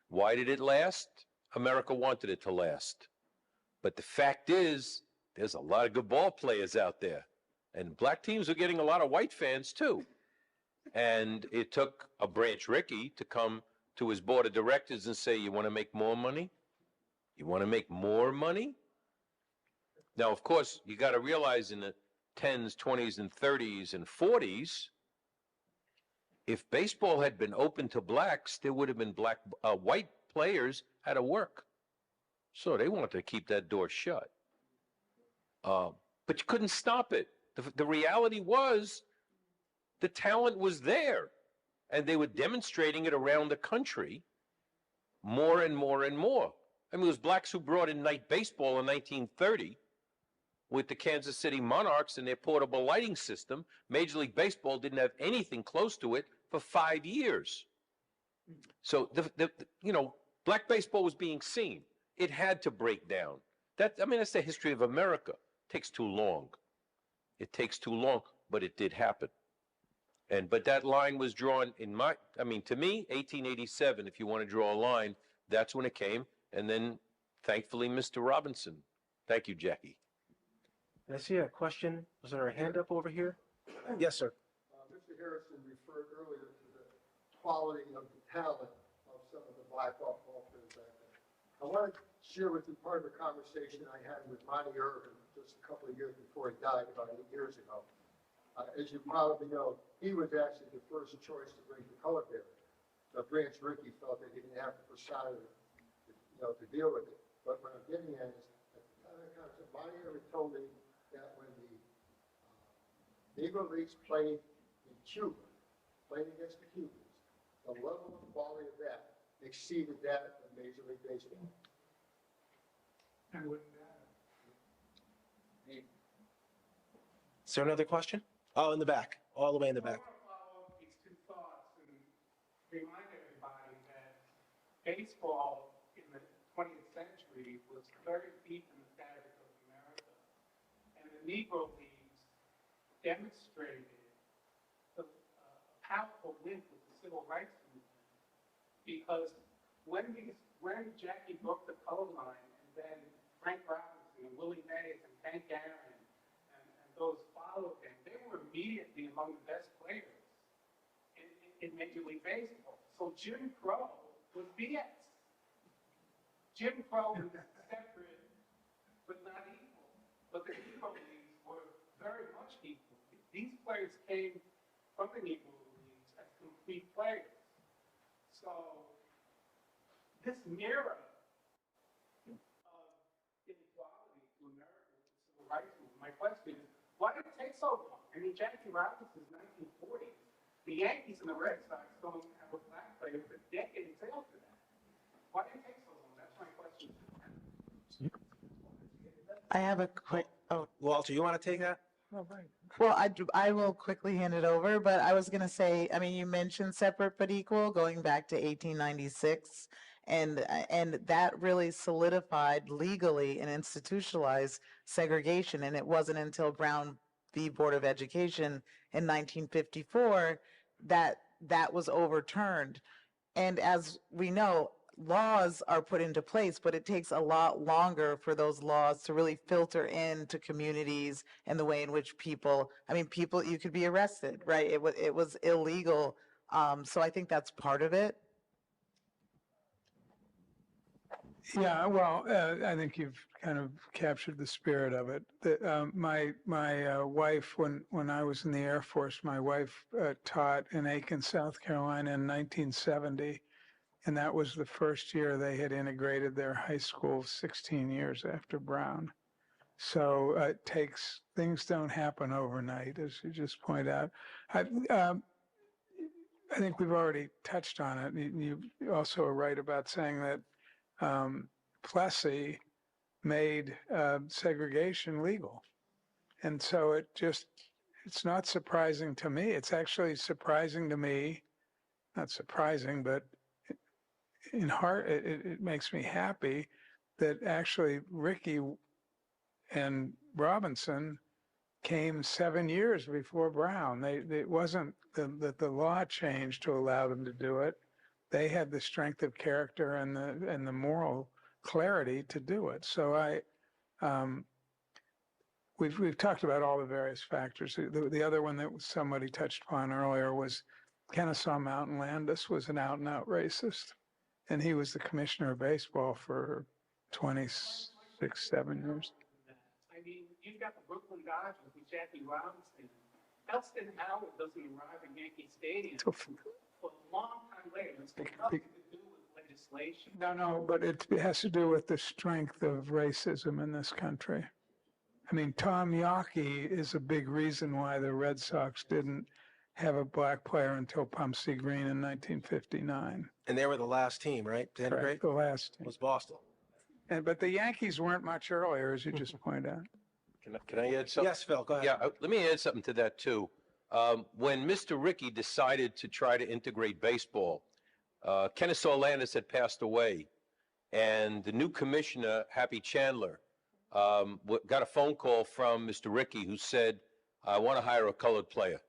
Why did it last? America wanted it to last. But the fact is, there's a lot of good ball players out there. And black teams are getting a lot of white fans too. And it took a Branch Rickey to come to his board of directors and say, you want to make more money? You want to make more money? Now, of course, you got to realize in the 10s, 20s, and 30s, and 40s, if baseball had been open to blacks, there would have been white players had to work. So they wanted to keep that door shut. But you couldn't stop it. The reality was the talent was there, and they were demonstrating it around the country more and more and more. I mean, it was blacks who brought in night baseball in 1930 with the Kansas City Monarchs and their portable lighting system. Major League Baseball didn't have anything close to it for 5 years. So black baseball was being seen. It had to break down. That's the history of America. It takes too long. It takes too long, but it did happen. But that line was drawn to me, 1887, if you want to draw a line, that's when it came. And then, thankfully, Mr. Robinson. Thank you, Jackie. I see a question. Was there a hand up over here? Yes, sir. Mr. Harrison referred earlier to the quality of the talent of some of the black ball players back then. I want to share with you part of a conversation I had with Monty Irvin just a couple of years before he died, about 8 years ago. As you probably know, he was actually the first choice to bring the color barrier. Branch Rickey felt that he didn't have the persona to deal with it. But what I'm getting at is, at the time of concept, Monty Irvin told me that when the Negro Leagues played in Cuba, playing against the Cubans, the level of quality of that exceeded that of Major League Baseball. And wouldn't matter. Is there another question? Oh, in the back, all the way in the back. I want to follow up these two thoughts and remind everybody that baseball in the 20th century was very deep in the fabric of America. And the Negro Leagues demonstrated a powerful link with the civil rights movement because when Jackie broke the color line and then Frank Robinson and Willie Mays and Hank Aaron and those followed him, they were immediately among the best players in Major League Baseball. So Jim Crow was BS. Jim Crow was separate but not equal. But the Negro Leagues were very much equal. These players came from the Negro Leagues as complete players. So this mirror of inequality to America with the civil rights movement, my question is, why did it take so long? I mean, Jackie Robinson's 1940s. The Yankees and the Red Sox don't have a black player for decades after that. Why did it take so long? That's my question. I have a quick, oh, Walter, you want to take that? well, I will quickly hand it over, but I was going to say, I mean, you mentioned separate but equal going back to 1896, and that really solidified legally and institutionalized segregation. And it wasn't until Brown v. Board of Education in 1954 that that was overturned. And as we know, laws are put into place, but it takes a lot longer for those laws to really filter into communities and the way in which people, I mean, people, you could be arrested, right? It was illegal. So I think that's part of it. Yeah, well, I think you've kind of captured the spirit of it. My wife, when I was in the Air Force, my wife taught in Aiken, South Carolina in 1970. And that was the first year they had integrated their high school 16 years after Brown. So it takes, things don't happen overnight, as you just point out. I think we've already touched on it. You also are right about saying that Plessy made segregation legal. And so it's not surprising to me. It's actually surprising to me, not surprising, but in heart, it makes me happy that actually Ricky and Robinson came 7 years before Brown. It wasn't that the law changed to allow them to do it. They had the strength of character and the moral clarity to do it. So we've talked about all the various factors. The other one that somebody touched upon earlier was Kennesaw Mountain Landis was an out and out racist. And he was the commissioner of baseball for 26, 7 years. I mean, you've got the Brooklyn Dodgers with Jackie Robinson. Elston Howard doesn't arrive at Yankee Stadium for a long time later. It's got nothing to do with legislation. No, but it has to do with the strength of racism in this country. I mean, Tom Yawkey is a big reason why the Red Sox didn't have a black player until Pumpsie Green in 1959. And they were the last team, right? To integrate? Correct, the last team. Was Boston. But the Yankees weren't much earlier, as you just pointed out. Can I add something? Yes, Phil, go ahead. Yeah, let me add something to that too. When Mr. Rickey decided to try to integrate baseball, Kennesaw Landis had passed away, and the new commissioner, Happy Chandler, got a phone call from Mr. Rickey who said, I want to hire a colored player.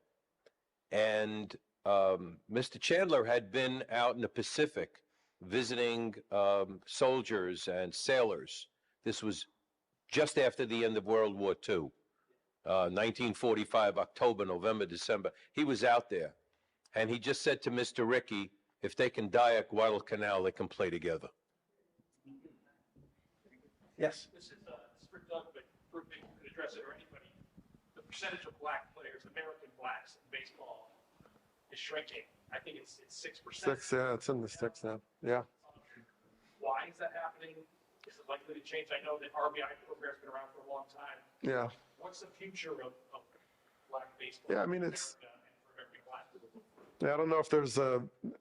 And Mr. Chandler had been out in the Pacific visiting soldiers and sailors. This was just after the end of World War II, 1945, October, November, December. He was out there, and he just said to Mr. Rickey, if they can die at Guadalcanal, they can play together. Yes. This is for Doug, but you could address it or anybody. The percentage of black players, American blacks in baseball, is shrinking. I think it's 6%. 6, yeah, it's in the 6 now. Yeah. Why is that happening? Is it likely to change? I know that RBI program's been around for a long time. Yeah. What's the future of black baseball? Yeah, I mean, it's. For American blacks? Yeah, I don't know if there's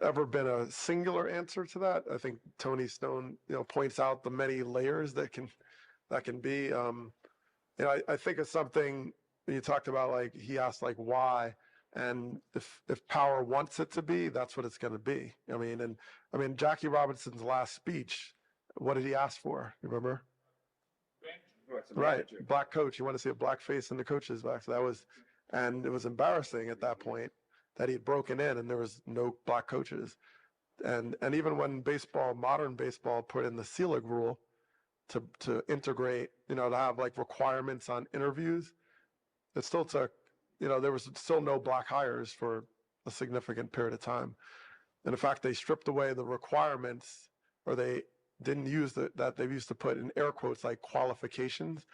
ever been a singular answer to that. I think Toni Stone, points out the many layers that can be. I think of something you talked about like, he asked like why, and if power wants it to be, that's what it's going to be. I mean, Jackie Robinson's last speech, what did he ask for? You remember? Right, black coach. You want to see a black face in the coach's back. So that was, and it was embarrassing at that point that he had broken in and there was no black coaches. And even when baseball, modern baseball, put in the Selig rule to integrate, to have like requirements on interviews, it still took, there was still no black hires for a significant period of time. And in fact, they stripped away the requirements, or they didn't use that they used to put in air quotes like qualifications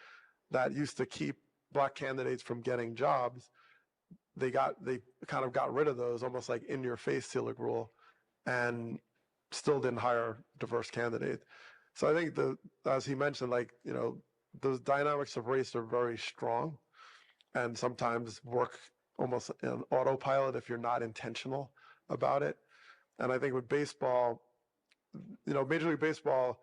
that used to keep black candidates from getting jobs. They kind of got rid of those, almost like in your face Selig rule, and still didn't hire diverse candidates. So I think as he mentioned, like, those dynamics of race are very strong and sometimes work almost in autopilot if you're not intentional about it. And I think with baseball, Major League Baseball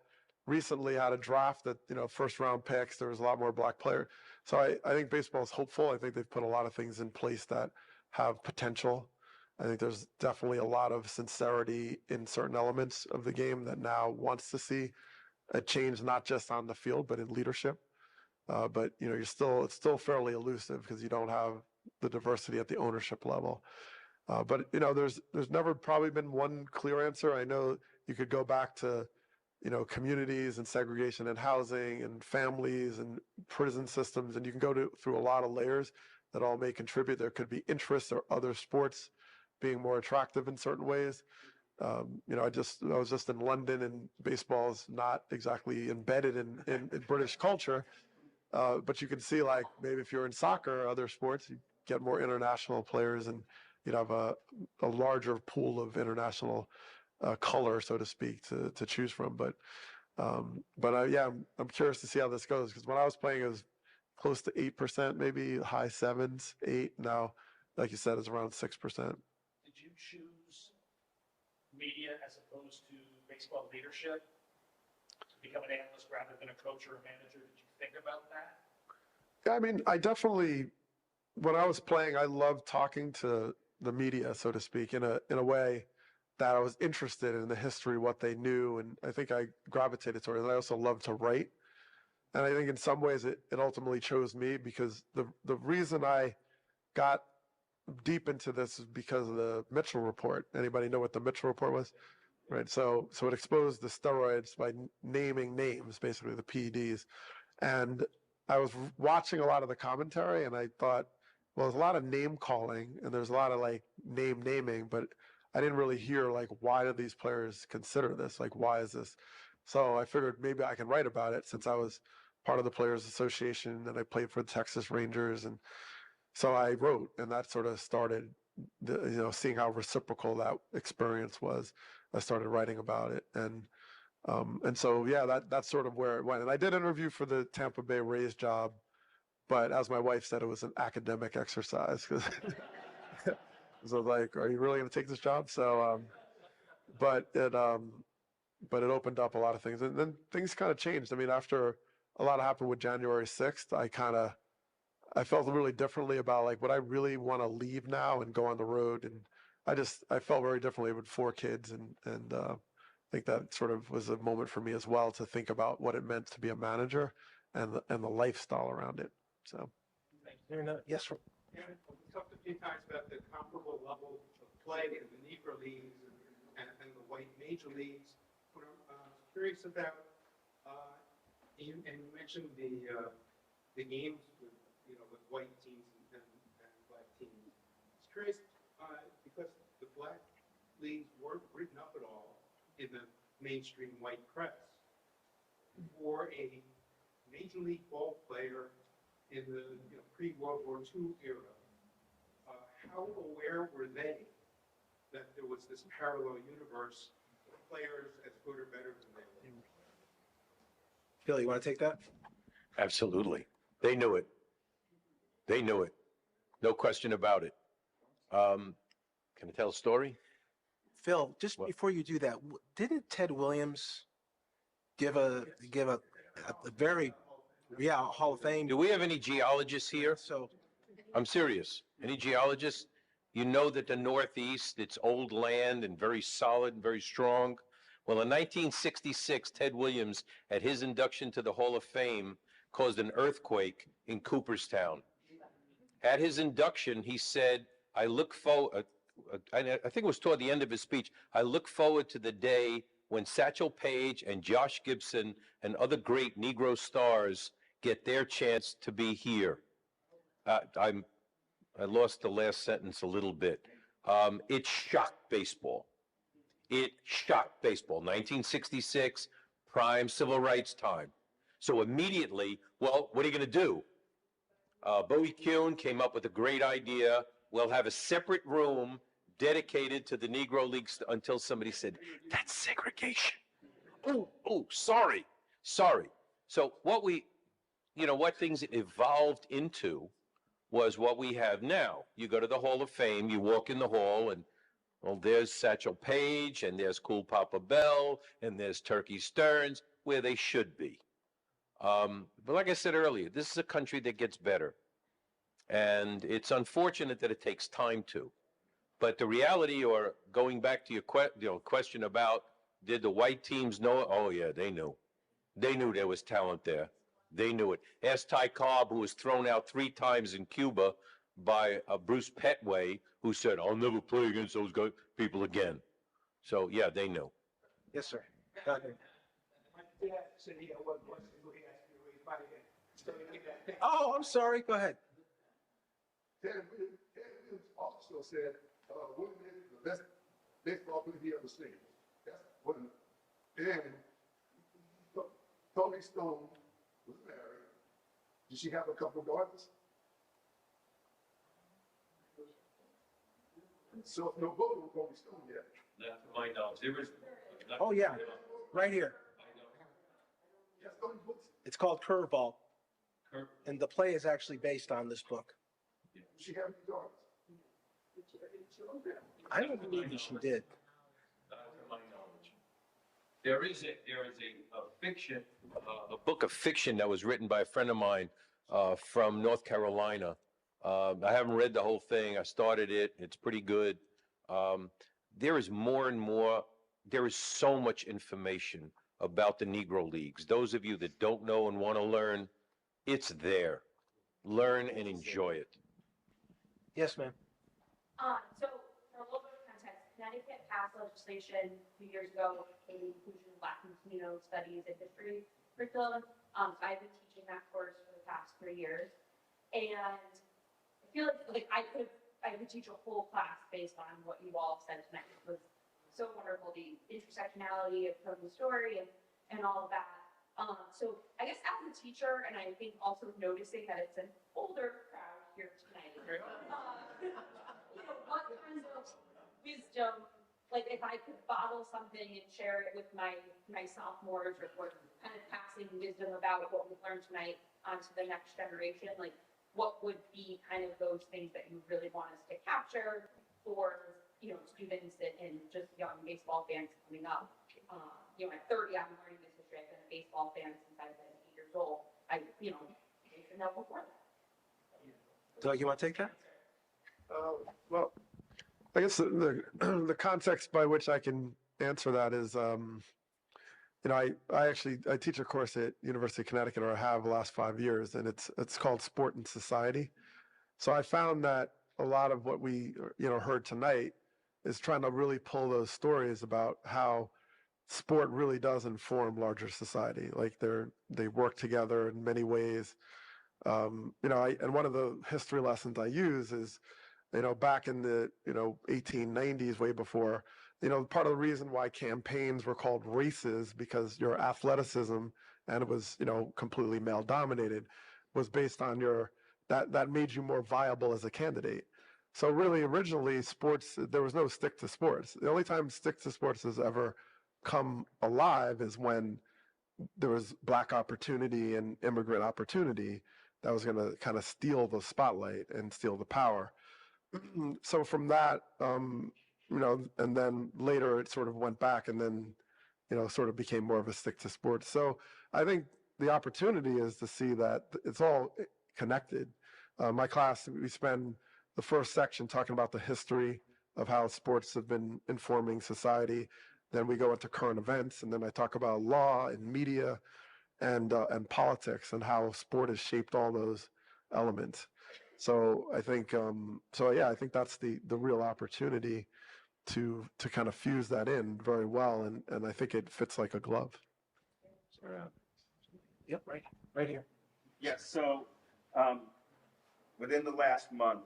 recently had a draft that, first round picks, there was a lot more black players. So I think baseball is hopeful. I think they've put a lot of things in place that have potential. I think there's definitely a lot of sincerity in certain elements of the game that now wants to see a change, not just on the field, but in leadership. But it's still fairly elusive because you don't have the diversity at the ownership level. But there's never probably been one clear answer. I know you could go back to, communities and segregation and housing and families and prison systems, and you can go through a lot of layers that all may contribute. There could be interests or other sports being more attractive in certain ways. I was just in London, and baseball is not exactly embedded in British culture. But you can see, like, maybe if you're in soccer or other sports, you get more international players and you'd have a larger pool of international color, so to speak, to choose from. But yeah, I'm curious to see how this goes, because when I was playing, it was close to 8%, maybe high 7s, 8. Now, like you said, it's around 6%. Did you choose media as opposed to baseball leadership to become an analyst rather than a coach or a manager? Did you think about that? Yeah, I mean, I definitely, when I was playing, I loved talking to the media, so to speak, in a way that I was interested in the history, what they knew, and I think I gravitated toward it. And I also loved to write, and I think in some ways it ultimately chose me, because the reason I got deep into this is because of the Mitchell Report. Anybody know what the Mitchell Report was? Right. So it exposed the steroids by naming names, basically the PEDs. And I was watching a lot of the commentary, and I thought, well, there's a lot of name calling and there's a lot of like naming, but I didn't really hear like, why do these players consider this? Like, why is this? So I figured maybe I can write about it, since I was part of the Players Association and I played for the Texas Rangers. And so I wrote, and that sort of started, seeing how reciprocal that experience was. I started writing about it, and so yeah, that's sort of where it went. And I did interview for the Tampa Bay Rays job, but as my wife said, it was an academic exercise. So like, are you really going to take this job? So, but it opened up a lot of things, and then things kind of changed. I mean, after a lot happened with January 6th, I felt really differently about, like, would I really want to leave now and go on the road? And I felt very differently with 4 kids, and I think that sort of was a moment for me as well to think about what it meant to be a manager and the lifestyle around it. So. Yes, sir. Yeah, we talked a few times about the comparable level of play in the Negro leagues and the white major leagues. What I'm curious about, you mentioned the games with white teams and black teams. I was curious because the black leagues weren't written up at all in the mainstream white press. For a major league ball player in the pre-World War II era, how aware were they that there was this parallel universe of players as good or better than they were? Phil, you want to take that? Absolutely. They knew it. They knew it. No question about it. Can I tell a story? Phil, just before you do that, didn't Ted Williams give a very Hall of Fame? Do we have any geologists here? So I'm serious. Any geologists, you know that the Northeast, it's old land and very solid and very strong. Well, in 1966, Ted Williams, at his induction to the Hall of Fame, caused an earthquake in Cooperstown. At his induction, he said, I look forward, I think it was toward the end of his speech, I look forward to the day when Satchel Paige and Josh Gibson and other great Negro stars get their chance to be here. I lost the last sentence a little bit. It shocked baseball. It shocked baseball. 1966, prime civil rights time. So immediately, well, what are you going to do? Bowie Kuhn came up with a great idea. We'll have a separate room dedicated to the Negro Leagues until somebody said, that's segregation. Oh, sorry. So what things evolved into was what we have now. You go to the Hall of Fame, you walk in the hall, and well, there's Satchel Paige, and there's Cool Papa Bell, and there's Turkey Stearns, where they should be. But like I said earlier, this is a country that gets better. And it's unfortunate that it takes time to. But the reality, or going back to your question about did the white teams know it? Oh, yeah, they knew. They knew there was talent there. They knew it. Ask Ty Cobb, who was thrown out 3 times in Cuba by Bruce Petway, who said, I'll never play against those people again. So, yeah, they knew. Yes, sir. My dad said he had one question, so he asked me to raise my hand. So he did that. Oh, I'm sorry. Go ahead. Ted Williams also said, William is the best baseball player he ever seen. That's one. And Toni Stone was married. Did she have a couple of daughters? So no vote on Toni Stone yet. Not to my knowledge. There was. Oh, yeah. Right here. Yes, Toni books. It's called Curveball. And the play is actually based on this book. Did she have any daughters? I don't believe that she did. Not to my knowledge. There is a fiction, a book of fiction that was written by a friend of mine from North Carolina. I haven't read the whole thing. I started it. It's pretty good. There is more and more, there is so much information about the Negro Leagues. Those of you that don't know and want to learn, it's there. Learn and enjoy it. Yes, ma'am. So for a little bit of context, Connecticut passed legislation a few years ago for the inclusion of Black and Latino studies and history curriculum. So I've been teaching that course for the past 3 years. And I feel like I could teach a whole class based on what you all said tonight. It was so wonderful, the intersectionality of Tony's story and all of that. So I guess as a teacher, and I think also noticing that it's an older crowd here tonight, what kinds of wisdom, like if I could bottle something and share it with my sophomores, or kind of passing wisdom about what we've learned tonight onto the next generation, like what would be kind of those things that you really want us to capture for students and just young baseball fans coming up. At 30, I'm learning this history. I've been a baseball fan since I've been 8 years old. They should know before that. Doug, you want to take that? Well, I guess the context by which I can answer that is, I teach a course at University of Connecticut, or I have the last 5 years, and it's called Sport and Society. So I found that a lot of what we heard tonight is trying to really pull those stories about how sport really does inform larger society. Like they work together in many ways. And one of the history lessons I use is, back in the 1890s, way before, part of the reason why campaigns were called races, because your athleticism, and it was completely male dominated, was based on that made you more viable as a candidate. So really, originally, sports, there was no stick to sports. The only time stick to sports has ever come alive is when there was Black opportunity and immigrant opportunity that was going to kind of steal the spotlight and steal the power. So from that, and then later it sort of went back and then, sort of became more of a stick to sports. So I think the opportunity is to see that it's all connected. My class, we spend the first section talking about the history of how sports have been informing society. Then we go into current events, and then I talk about law and media and politics and how sport has shaped all those elements. So I think, I think that's the real opportunity to kind of fuse that in very well, and I think it fits like a glove. Yep, right here. Yes, so within the last month,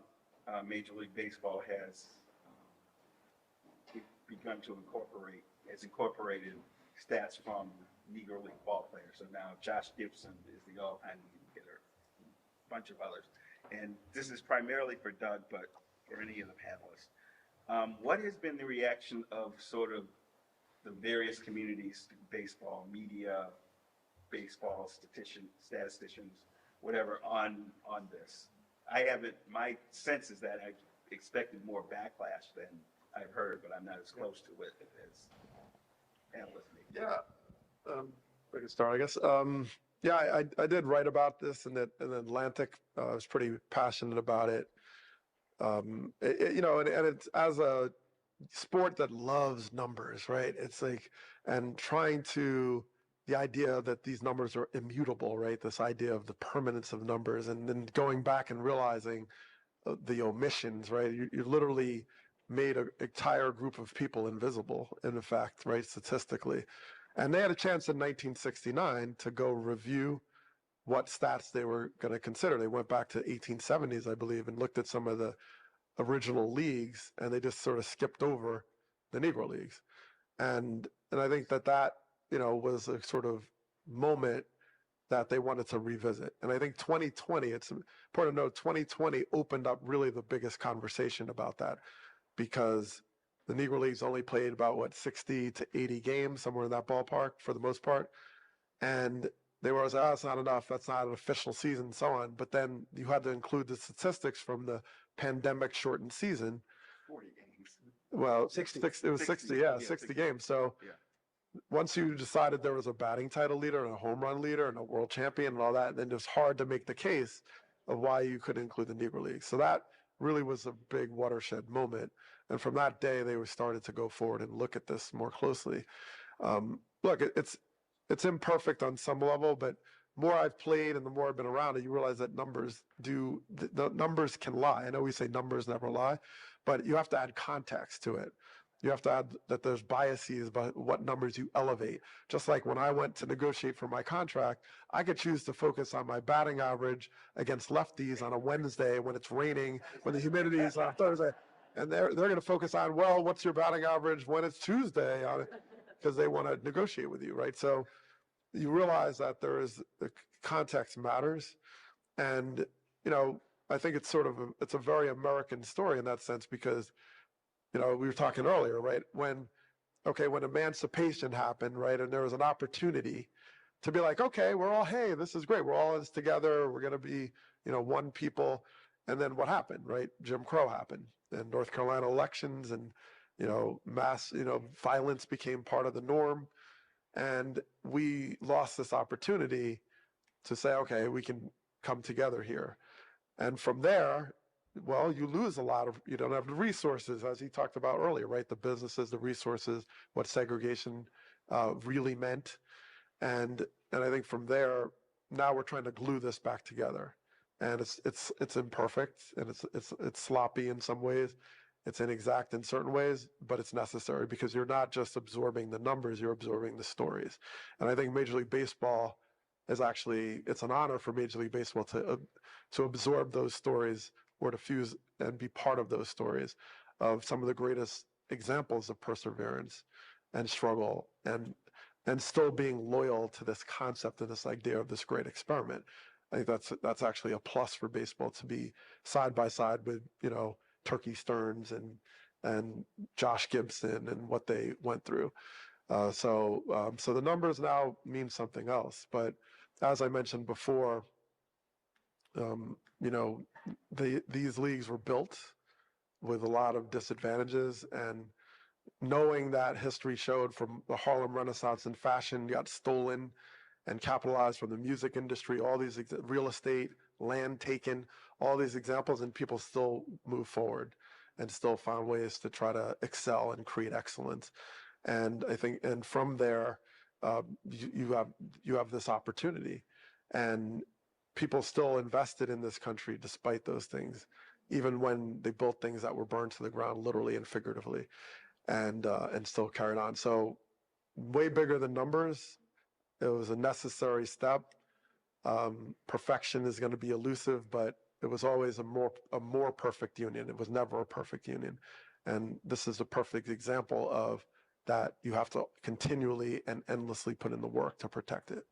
Major League Baseball has begun to incorporated stats from Negro League ball players. So now Josh Gibson is the all-time leading hitter, a bunch of others. And this is primarily for Doug, but for any of the panelists. What has been the reaction of sort of the various communities, baseball, media, baseball, statisticians, whatever, on this? I haven't, my sense is that I expected more backlash than I've heard, but I'm not as close to it as analysts maybe. Yeah, I can start, I guess. I did write about this in the Atlantic. I was pretty passionate about it. And it's as a sport that loves numbers, right? It's like, and trying to, the idea that these numbers are immutable, right? This idea of the permanence of numbers, and then going back and realizing the omissions, right? You literally made an entire group of people invisible, in effect, right? Statistically. And they had a chance in 1969 to go review what stats they were going to consider. They went back to 1870s, I believe, and looked at some of the original leagues, and they just sort of skipped over the Negro leagues. And I think that was a sort of moment that they wanted to revisit. And I think 2020, it's important to note, 2020 opened up really the biggest conversation about that, because the Negro Leagues only played about, 60 to 80 games, somewhere in that ballpark for the most part. And they were always, it's not enough, that's not an official season, and so on. But then you had to include the statistics from the pandemic shortened season. 40 games. Well, 60. It was 60, yeah, 60 games. So Yeah. once you decided there was a batting title leader and a home run leader and a world champion and all that, then it was hard to make the case of why you could include the Negro League. So that really was a big watershed moment. And from that day, they were started to go forward and look at this more closely. Look, it's imperfect on some level, but more I've played and the more I've been around it, you realize that the numbers can lie. I know we say numbers never lie, but you have to add context to it. You have to add that there's biases about what numbers you elevate. Just like when I went to negotiate for my contract, I could choose to focus on my batting average against lefties on a Wednesday when it's raining, when the humidity is on Thursday. And they're going to focus on, well, what's your batting average when it's Tuesday, because they want to negotiate with you, right? So you realize that the context matters. And, I think it's it's a very American story in that sense, because we were talking earlier, right? When emancipation happened, right, and there was an opportunity to be like, okay, hey, this is great. We're all in this together. We're going to be, one people. And then what happened, right? Jim Crow happened, and North Carolina elections, and, mass, violence became part of the norm. And we lost this opportunity to say, okay, we can come together here. And from there, well, you lose you don't have the resources, as he talked about earlier, right? The businesses, the resources, what segregation really meant. And I think from there, now we're trying to glue this back together. And it's imperfect, and it's sloppy in some ways. It's inexact in certain ways, but it's necessary, because you're not just absorbing the numbers, you're absorbing the stories. And I think Major League Baseball is it's an honor for Major League Baseball to absorb those stories, or to fuse and be part of those stories of some of the greatest examples of perseverance and struggle, and still being loyal to this concept and this idea of this great experiment. I think that's actually a plus for baseball, to be side by side with, Turkey Stearns and Josh Gibson and what they went through. So the numbers now mean something else. But as I mentioned before, these leagues were built with a lot of disadvantages, and knowing that history showed from the Harlem Renaissance and fashion got stolen and capitalized from the music industry, all these real estate, land taken, all these examples, and people still move forward and still found ways to try to excel and create excellence. And I think, and from there, you have this opportunity, and people still invested in this country despite those things, even when they built things that were burned to the ground, literally and figuratively, and still carried on. So way bigger than numbers. It was a necessary step. Perfection is going to be elusive, but it was always a more perfect union. It was never a perfect union. And this is a perfect example of that. You have to continually and endlessly put in the work to protect it.